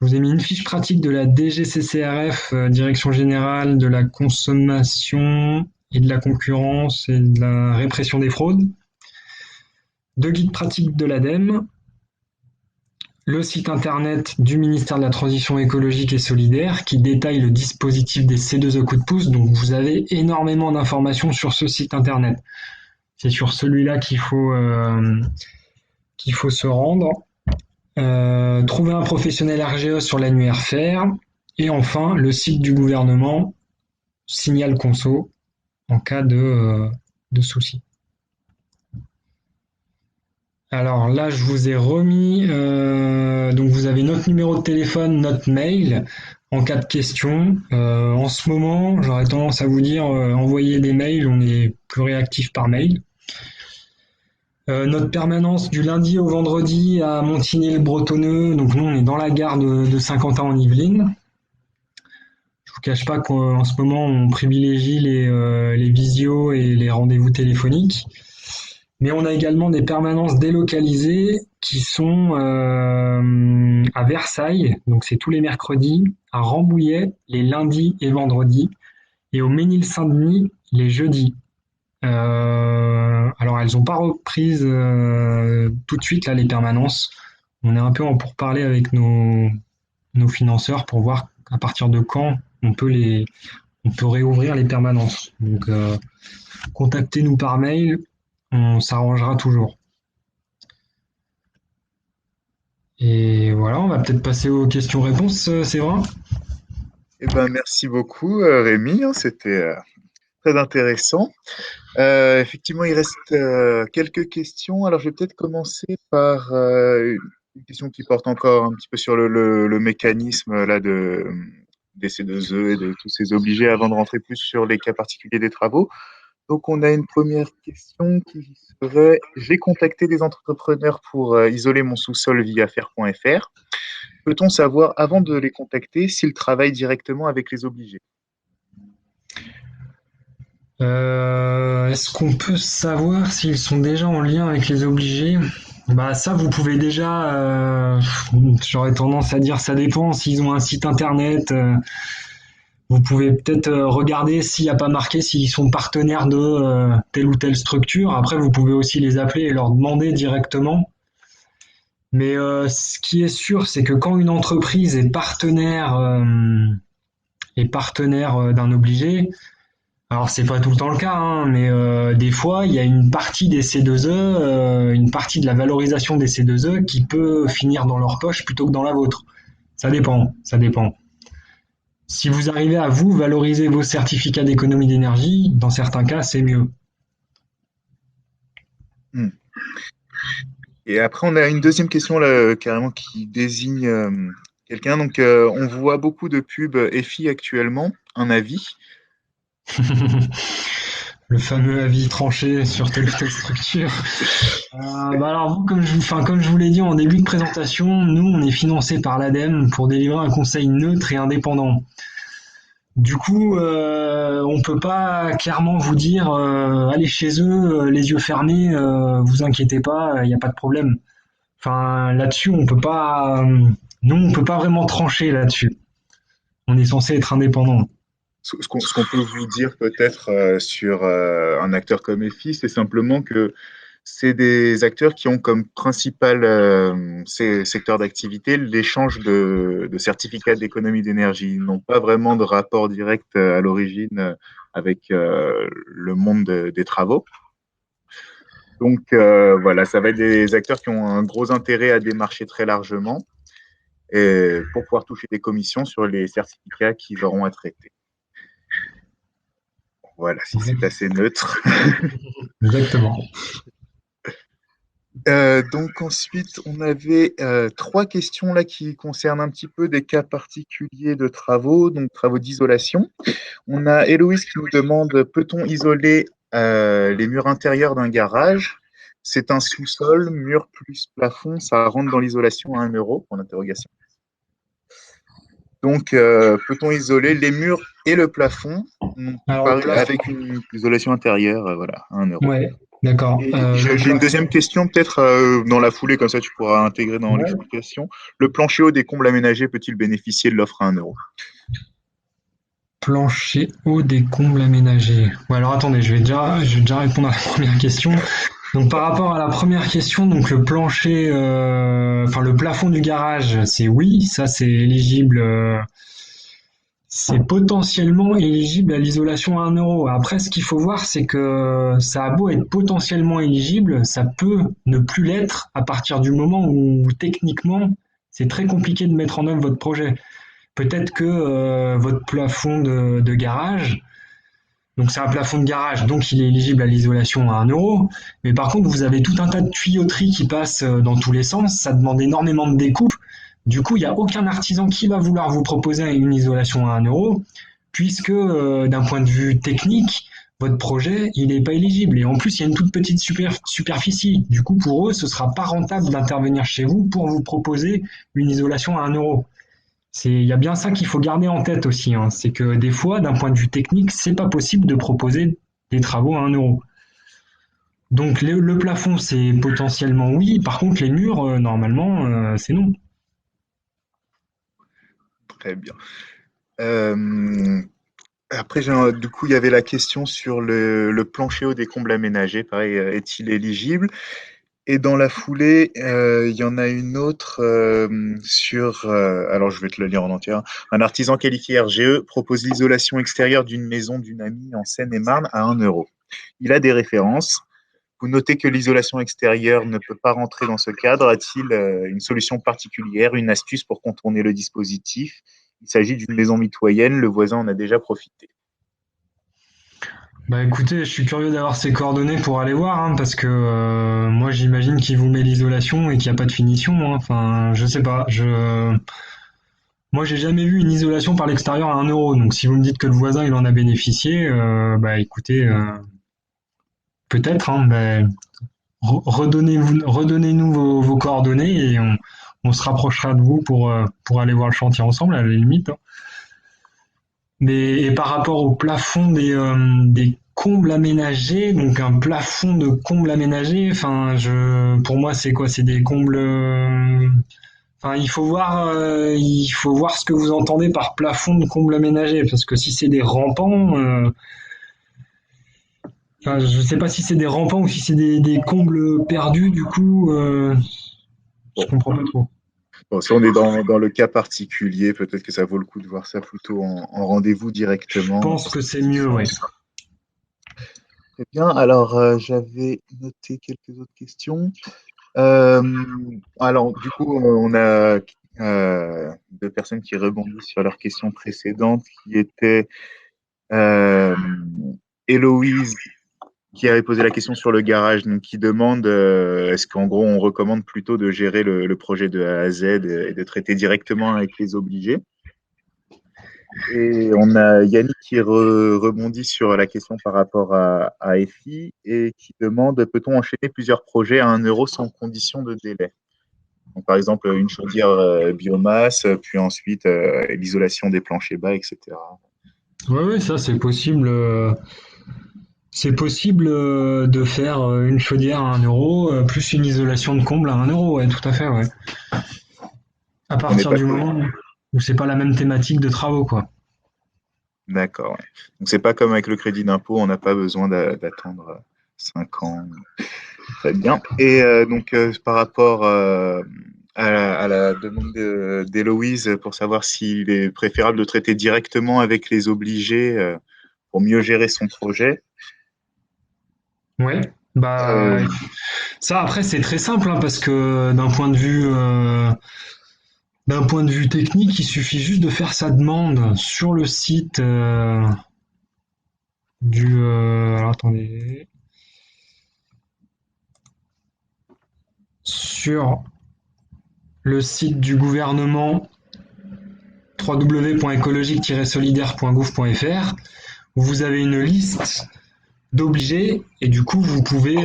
Je vous ai mis une fiche pratique de la DGCCRF, Direction générale de la consommation et de la concurrence et de la répression des fraudes. 2 guides pratiques de l'ADEME. Le site internet du ministère de la Transition écologique et solidaire qui détaille le dispositif des C2E coup de pouce. Donc vous avez énormément d'informations sur ce site internet. C'est sur celui-là qu'il faut se rendre. Trouver un professionnel RGE sur l'annuaire FR. Et enfin, le site du gouvernement, Signal Conso, en cas de souci. Alors là, je vous ai remis, donc vous avez notre numéro de téléphone, notre mail, en cas de question. En ce moment, j'aurais tendance à vous dire, envoyez des mails, on est plus réactif par mail. Notre permanence du lundi au vendredi à Montigny-le-Bretonneux, donc nous on est dans la gare de Saint-Quentin en Yvelines. Je vous cache pas qu'en ce moment on privilégie les visios et les rendez-vous téléphoniques, mais on a également des permanences délocalisées qui sont à Versailles, donc c'est tous les mercredis, à Rambouillet les lundis et vendredis, et au Ménil-Saint-Denis les jeudis. Alors elles n'ont pas reprise tout de suite là les permanences. On est un peu en pourparlers avec nos financeurs pour voir à partir de quand on peut réouvrir les permanences. Donc contactez-nous par mail, on s'arrangera toujours. Et voilà, on va peut-être passer aux questions-réponses, c'est vrai? Eh ben, merci beaucoup, Rémi, hein, c'était très intéressant. Effectivement, il reste quelques questions. Alors, je vais peut-être commencer par une question qui porte encore un petit peu sur le mécanisme là des C2E et de tous ces obligés avant de rentrer plus sur les cas particuliers des travaux. Donc, on a une première question qui serait, j'ai contacté des entrepreneurs pour isoler mon sous-sol via faire.fr. Peut-on savoir, avant de les contacter, s'ils travaillent directement avec les obligés? Est-ce qu'on peut savoir s'ils sont déjà en lien avec les obligés? Bah ça, vous pouvez déjà. J'aurais tendance à dire ça dépend. S'ils ont un site internet, vous pouvez peut-être regarder s'il n'y a pas marqué s'ils sont partenaires de telle ou telle structure. Après, vous pouvez aussi les appeler et leur demander directement. Mais ce qui est sûr, c'est que quand une entreprise est partenaire d'un obligé, alors c'est pas tout le temps le cas, hein, mais des fois il y a une partie des C2E, une partie de la valorisation des C2E qui peut finir dans leur poche plutôt que dans la vôtre. Ça dépend, ça dépend. Si vous arrivez à vous valoriser vos certificats d'économie d'énergie, dans certains cas c'est mieux. Hmm. Et après, on a une deuxième question là, carrément qui désigne quelqu'un. Donc, on voit beaucoup de pubs EFI actuellement. Un avis? Le fameux avis tranché sur telle ou telle structure. Bah alors vous, comme je vous l'ai dit en début de présentation, nous on est financé par l'ADEME pour délivrer un conseil neutre et indépendant. Du coup, on peut pas clairement vous dire allez chez eux, les yeux fermés, vous inquiétez pas, il n'y a pas de problème. Enfin, là-dessus, nous, on peut pas vraiment trancher là-dessus. On est censé être indépendant. Ce qu'on peut vous dire peut-être sur un acteur comme EFI, c'est simplement que c'est des acteurs qui ont comme principal secteur d'activité l'échange de certificats d'économie d'énergie. Ils n'ont pas vraiment de rapport direct à l'origine avec le monde des travaux. Donc voilà, ça va être des acteurs qui ont un gros intérêt à démarcher très largement et pour pouvoir toucher des commissions sur les certificats qu'ils auront à traiter. Voilà, si c'est assez neutre. Exactement. Donc ensuite, on avait trois questions là qui concernent un petit peu des cas particuliers de travaux, donc travaux d'isolation. On a Héloïse qui nous demande, peut-on isoler les murs intérieurs d'un garage? C'est un sous-sol, mur plus plafond, ça rentre dans l'isolation à 1 euro, pour l'interrogation. Donc, peut-on isoler les murs et le plafond Alors le plafond. avec une isolation intérieure, voilà, à 1 euro. Ouais, d'accord. Et Le j'ai une plafond. deuxième question, peut-être dans la foulée, comme ça tu pourras intégrer dans Ouais. l'explication. Le plancher haut des combles aménagés peut-il bénéficier de l'offre à 1 euro? Plancher haut des combles aménagés. Ouais, alors attendez, je vais déjà répondre à la première question. Donc par rapport à la première question, donc le plancher, enfin le plafond du garage, c'est oui, ça c'est éligible, c'est potentiellement éligible à l'isolation à 1 euro. Après, ce qu'il faut voir, c'est que ça a beau être potentiellement éligible, ça peut ne plus l'être à partir du moment où techniquement c'est très compliqué de mettre en œuvre votre projet. Peut-être que votre plafond de garage, donc c'est un plafond de garage, donc il est éligible à l'isolation à 1 euro. Mais par contre, vous avez tout un tas de tuyauteries qui passent dans tous les sens. Ça demande énormément de découpe. Du coup, il n'y a aucun artisan qui va vouloir vous proposer une isolation à 1 euro, puisque d'un point de vue technique, votre projet, il n'est pas éligible. Et en plus, il y a une toute petite superficie. Du coup, pour eux, ce ne sera pas rentable d'intervenir chez vous pour vous proposer une isolation à 1 euro. Il y a bien ça qu'il faut garder en tête aussi, hein. C'est que des fois, d'un point de vue technique, c'est pas possible de proposer des travaux à 1 euro. Donc le plafond, c'est potentiellement oui. Par contre, les murs, normalement, c'est non. Très bien. Euh, Après, du coup, il y avait la question sur le plancher haut des combles aménagés. Pareil, est-il éligible? Et dans la foulée, il y en a une autre sur. Alors, je vais te le lire en entier, hein. Un artisan qualifié RGE propose l'isolation extérieure d'une maison d'une amie en Seine-et-Marne à 1 euro. Il a des références. Vous notez que l'isolation extérieure ne peut pas rentrer dans ce cadre. A-t-il une solution particulière, une astuce pour contourner le dispositif? Il s'agit d'une maison mitoyenne, le voisin en a déjà profité. Bah écoutez, je suis curieux d'avoir ses coordonnées pour aller voir, hein, parce que moi j'imagine qu'il vous met l'isolation et qu'il n'y a pas de finition, hein. Enfin, je sais pas. Moi j'ai jamais vu une isolation par l'extérieur à 1 euro. Donc si vous me dites que le voisin il en a bénéficié, bah écoutez, peut-être, hein, bah, redonnez-nous vos coordonnées et on se rapprochera de vous pour aller voir le chantier ensemble à la limite, hein. Mais et par rapport au plafond des combles aménagés, donc un plafond de combles aménagés, enfin, pour moi, c'est quoi? C'est des combles. Enfin, il faut voir ce que vous entendez par plafond de combles aménagés, parce que si c'est des rampants, enfin, je sais pas si c'est des rampants ou si c'est des combles perdus, du coup, je Bon, comprends pas trop. bon, si on est dans le cas particulier, peut-être que ça vaut le coup de voir ça plutôt en rendez-vous Je directement. pense que c'est mieux, ouais. Très bien. Alors, j'avais noté quelques autres questions. Euh, alors, du coup, on a deux personnes qui rebondissent sur leurs questions précédentes, qui étaient euh, Héloïse, qui avait posé la question sur le garage, donc qui demande est-ce qu'en gros, on recommande plutôt de gérer le projet de A à Z et de traiter directement avec les obligés. Et on a Yannick qui rebondit sur la question par rapport à FI et qui demande peut-on enchaîner plusieurs projets à 1 euro sans condition de délai? Donc, par exemple, une chaudière biomasse, puis ensuite l'isolation des planchers bas, etc. Ouais, ouais, ça c'est possible. C'est possible de faire une chaudière à 1 euro, plus une isolation de comble à 1 euro, ouais, tout à fait, ouais. À On n'est partir pas du moment où c'est pas la même thématique de travaux, quoi. d'accord. Ouais. Donc, c'est pas comme avec le crédit d'impôt, on n'a pas besoin d'attendre 5 ans. Très bien. Et donc, par rapport à la demande d'Héloïse pour savoir s'il est préférable de traiter directement avec les obligés pour mieux gérer son projet. Ouais. Bah, Euh, ça après c'est très simple, hein, parce que d'un point de vue technique, il suffit juste de faire sa demande sur le site alors attendez, sur le site du gouvernement www.écologique-solidaire.gouv.fr où vous avez une liste d'obligés et du coup vous pouvez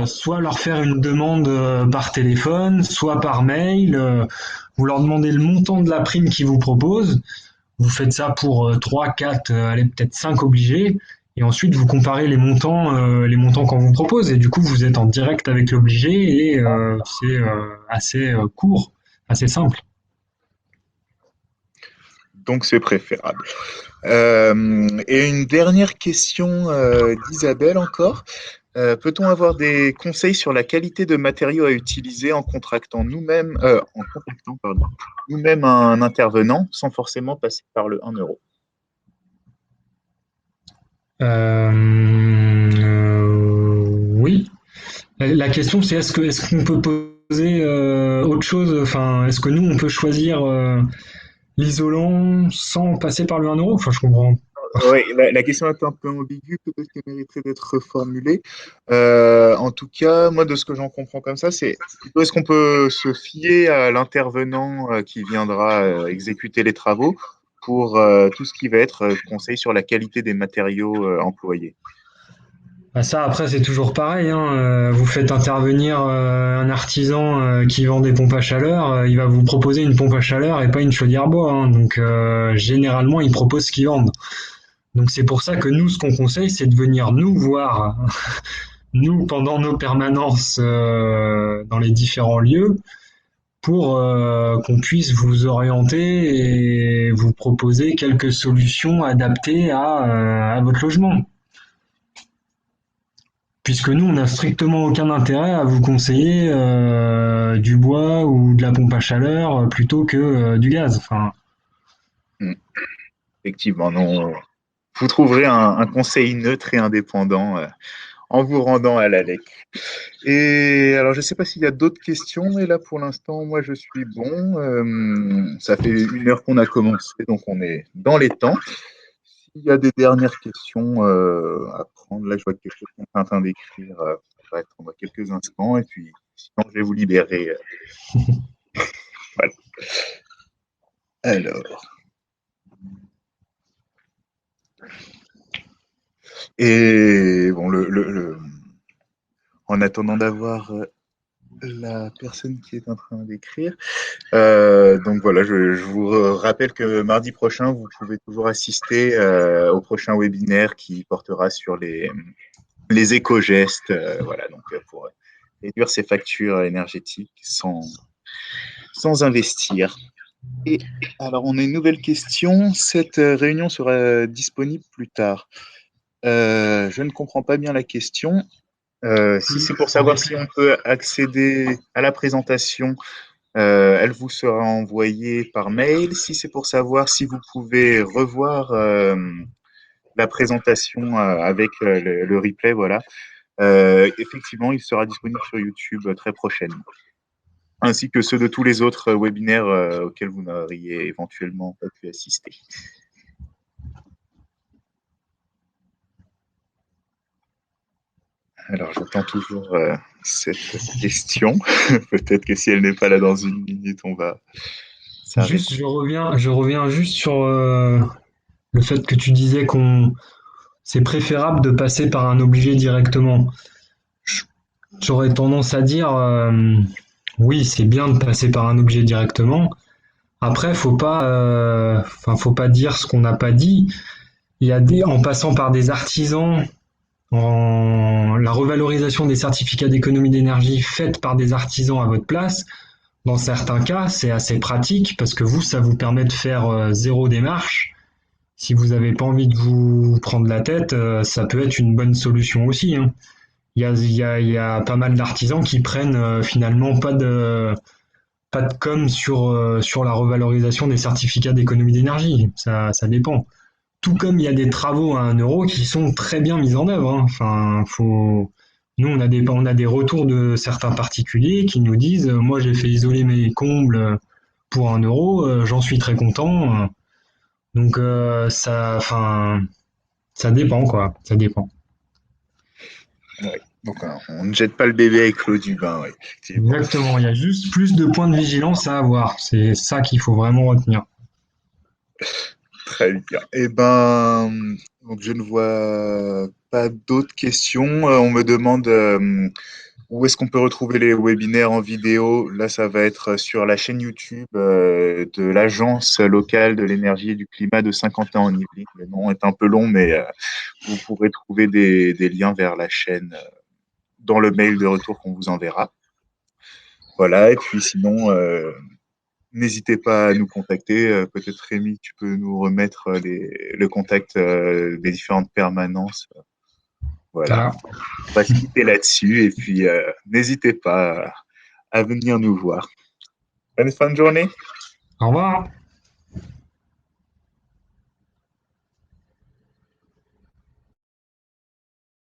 soit leur faire une demande par téléphone, soit par mail, vous leur demandez le montant de la prime qu'ils vous proposent, vous faites ça pour 3, 4, allez peut-être 5 obligés et ensuite vous comparez les montants qu'on vous propose et du coup vous êtes en direct avec l'obligé et c'est assez court, assez simple. donc, c'est préférable. Et une dernière question d'Isabelle encore. Peut-on avoir des conseils sur la qualité de matériaux à utiliser en contractant nous-mêmes, pardon, nous-mêmes un intervenant sans forcément passer par le 1 euro? Oui. La question c'est est-ce qu'on peut poser autre chose, enfin est-ce que nous on peut choisir l'isolant sans passer par le 1 euro? Enfin je comprends. Oui, la question est un peu ambiguë, peut-être qu'elle mériterait d'être reformulée. En tout cas, moi, de ce que j'en comprends comme ça, c'est plutôt est-ce qu'on peut se fier à l'intervenant qui viendra exécuter les travaux pour tout ce qui va être conseil sur la qualité des matériaux employés. Bah, ça après c'est toujours pareil, hein. Vous faites intervenir un artisan qui vend des pompes à chaleur, il va vous proposer une pompe à chaleur et pas une chaudière bois, hein. Donc généralement il propose ce qu'ils vendent. Donc c'est pour ça que nous ce qu'on conseille c'est de venir nous voir nous pendant nos permanences dans les différents lieux pour qu'on puisse vous orienter et vous proposer quelques solutions adaptées à votre logement. Puisque nous, on n'a strictement aucun intérêt à vous conseiller du bois ou de la pompe à chaleur plutôt que du gaz. Enfin, Hmm. Effectivement, non. Vous trouverez un conseil neutre et indépendant en vous rendant à l'ALEC. Et alors, je ne sais pas s'il y a d'autres questions, mais là, pour l'instant, moi, je suis bon. Ça fait 1 heure qu'on a commencé, donc on est dans les temps. S'il y a des dernières questions à prendre, là, je vois que quelque chose qu'on est en train d'écrire. On va attendre quelques instants, et puis sinon, je vais vous libérer. Voilà. Alors. Et bon, en attendant d'avoir la personne qui est en train d'écrire, donc voilà, je vous rappelle que mardi prochain, vous pouvez toujours assister au prochain webinaire qui portera sur les éco-gestes, voilà, donc pour réduire ses factures énergétiques sans investir. Et alors, on a une nouvelle question. Cette réunion sera disponible plus tard. Je ne comprends pas bien la question. Si c'est pour En savoir si replay. on peut accéder à la présentation, elle vous sera envoyée par mail. Si c'est pour savoir si vous pouvez revoir la présentation avec le replay, voilà. Effectivement, il sera disponible sur YouTube très prochainement, ainsi que ceux de tous les autres webinaires auxquels vous n'auriez éventuellement pas pu assister. Alors, j'attends toujours cette question. Peut-être que si elle n'est pas là dans 1 minute, on va s'arrêter. Juste, je reviens juste sur le fait que tu disais qu'on c'est préférable de passer par un obligé directement. J'aurais tendance à dire oui, c'est bien de passer par un objet directement. Après, faut pas dire ce qu'on n'a pas dit. Il y a en passant par des artisans, en la revalorisation des certificats d'économie d'énergie faite par des artisans à votre place. Dans certains cas, c'est assez pratique parce que vous, ça vous permet de faire zéro démarche. Si vous n'avez pas envie de vous prendre la tête, ça peut être une bonne solution aussi, hein. Il y a pas mal d'artisans qui prennent finalement pas de com sur la revalorisation des certificats d'économie d'énergie. Ça dépend. Tout comme il y a des travaux à 1 euro qui sont très bien mis en œuvre, hein. Enfin, nous, on a des retours de certains particuliers qui nous disent, moi, j'ai fait isoler mes combles pour 1 euro, j'en suis très content. Donc, ça dépend, quoi. Ça dépend. Ouais. Donc, on ne jette pas le bébé avec l'eau du bain, ouais, effectivement. Exactement. Il y a juste plus de points de vigilance à avoir. C'est ça qu'il faut vraiment retenir. Très bien. Eh ben, donc je ne vois pas d'autres questions. On me demande où est-ce qu'on peut retrouver les webinaires en vidéo. Là, ça va être sur la chaîne YouTube de l'Agence locale de l'énergie et du climat de Saint-Quentin en Yvelines. Le nom est un peu long, mais vous pourrez trouver des liens vers la chaîne dans le mail de retour qu'on vous enverra. Voilà. Et puis sinon, n'hésitez pas à nous contacter. Peut-être Rémi, tu peux nous remettre le contact des différentes permanences. Voilà. Voilà. On va se quitter là-dessus et puis n'hésitez pas à venir nous voir. Bonne fin de journée. Au revoir.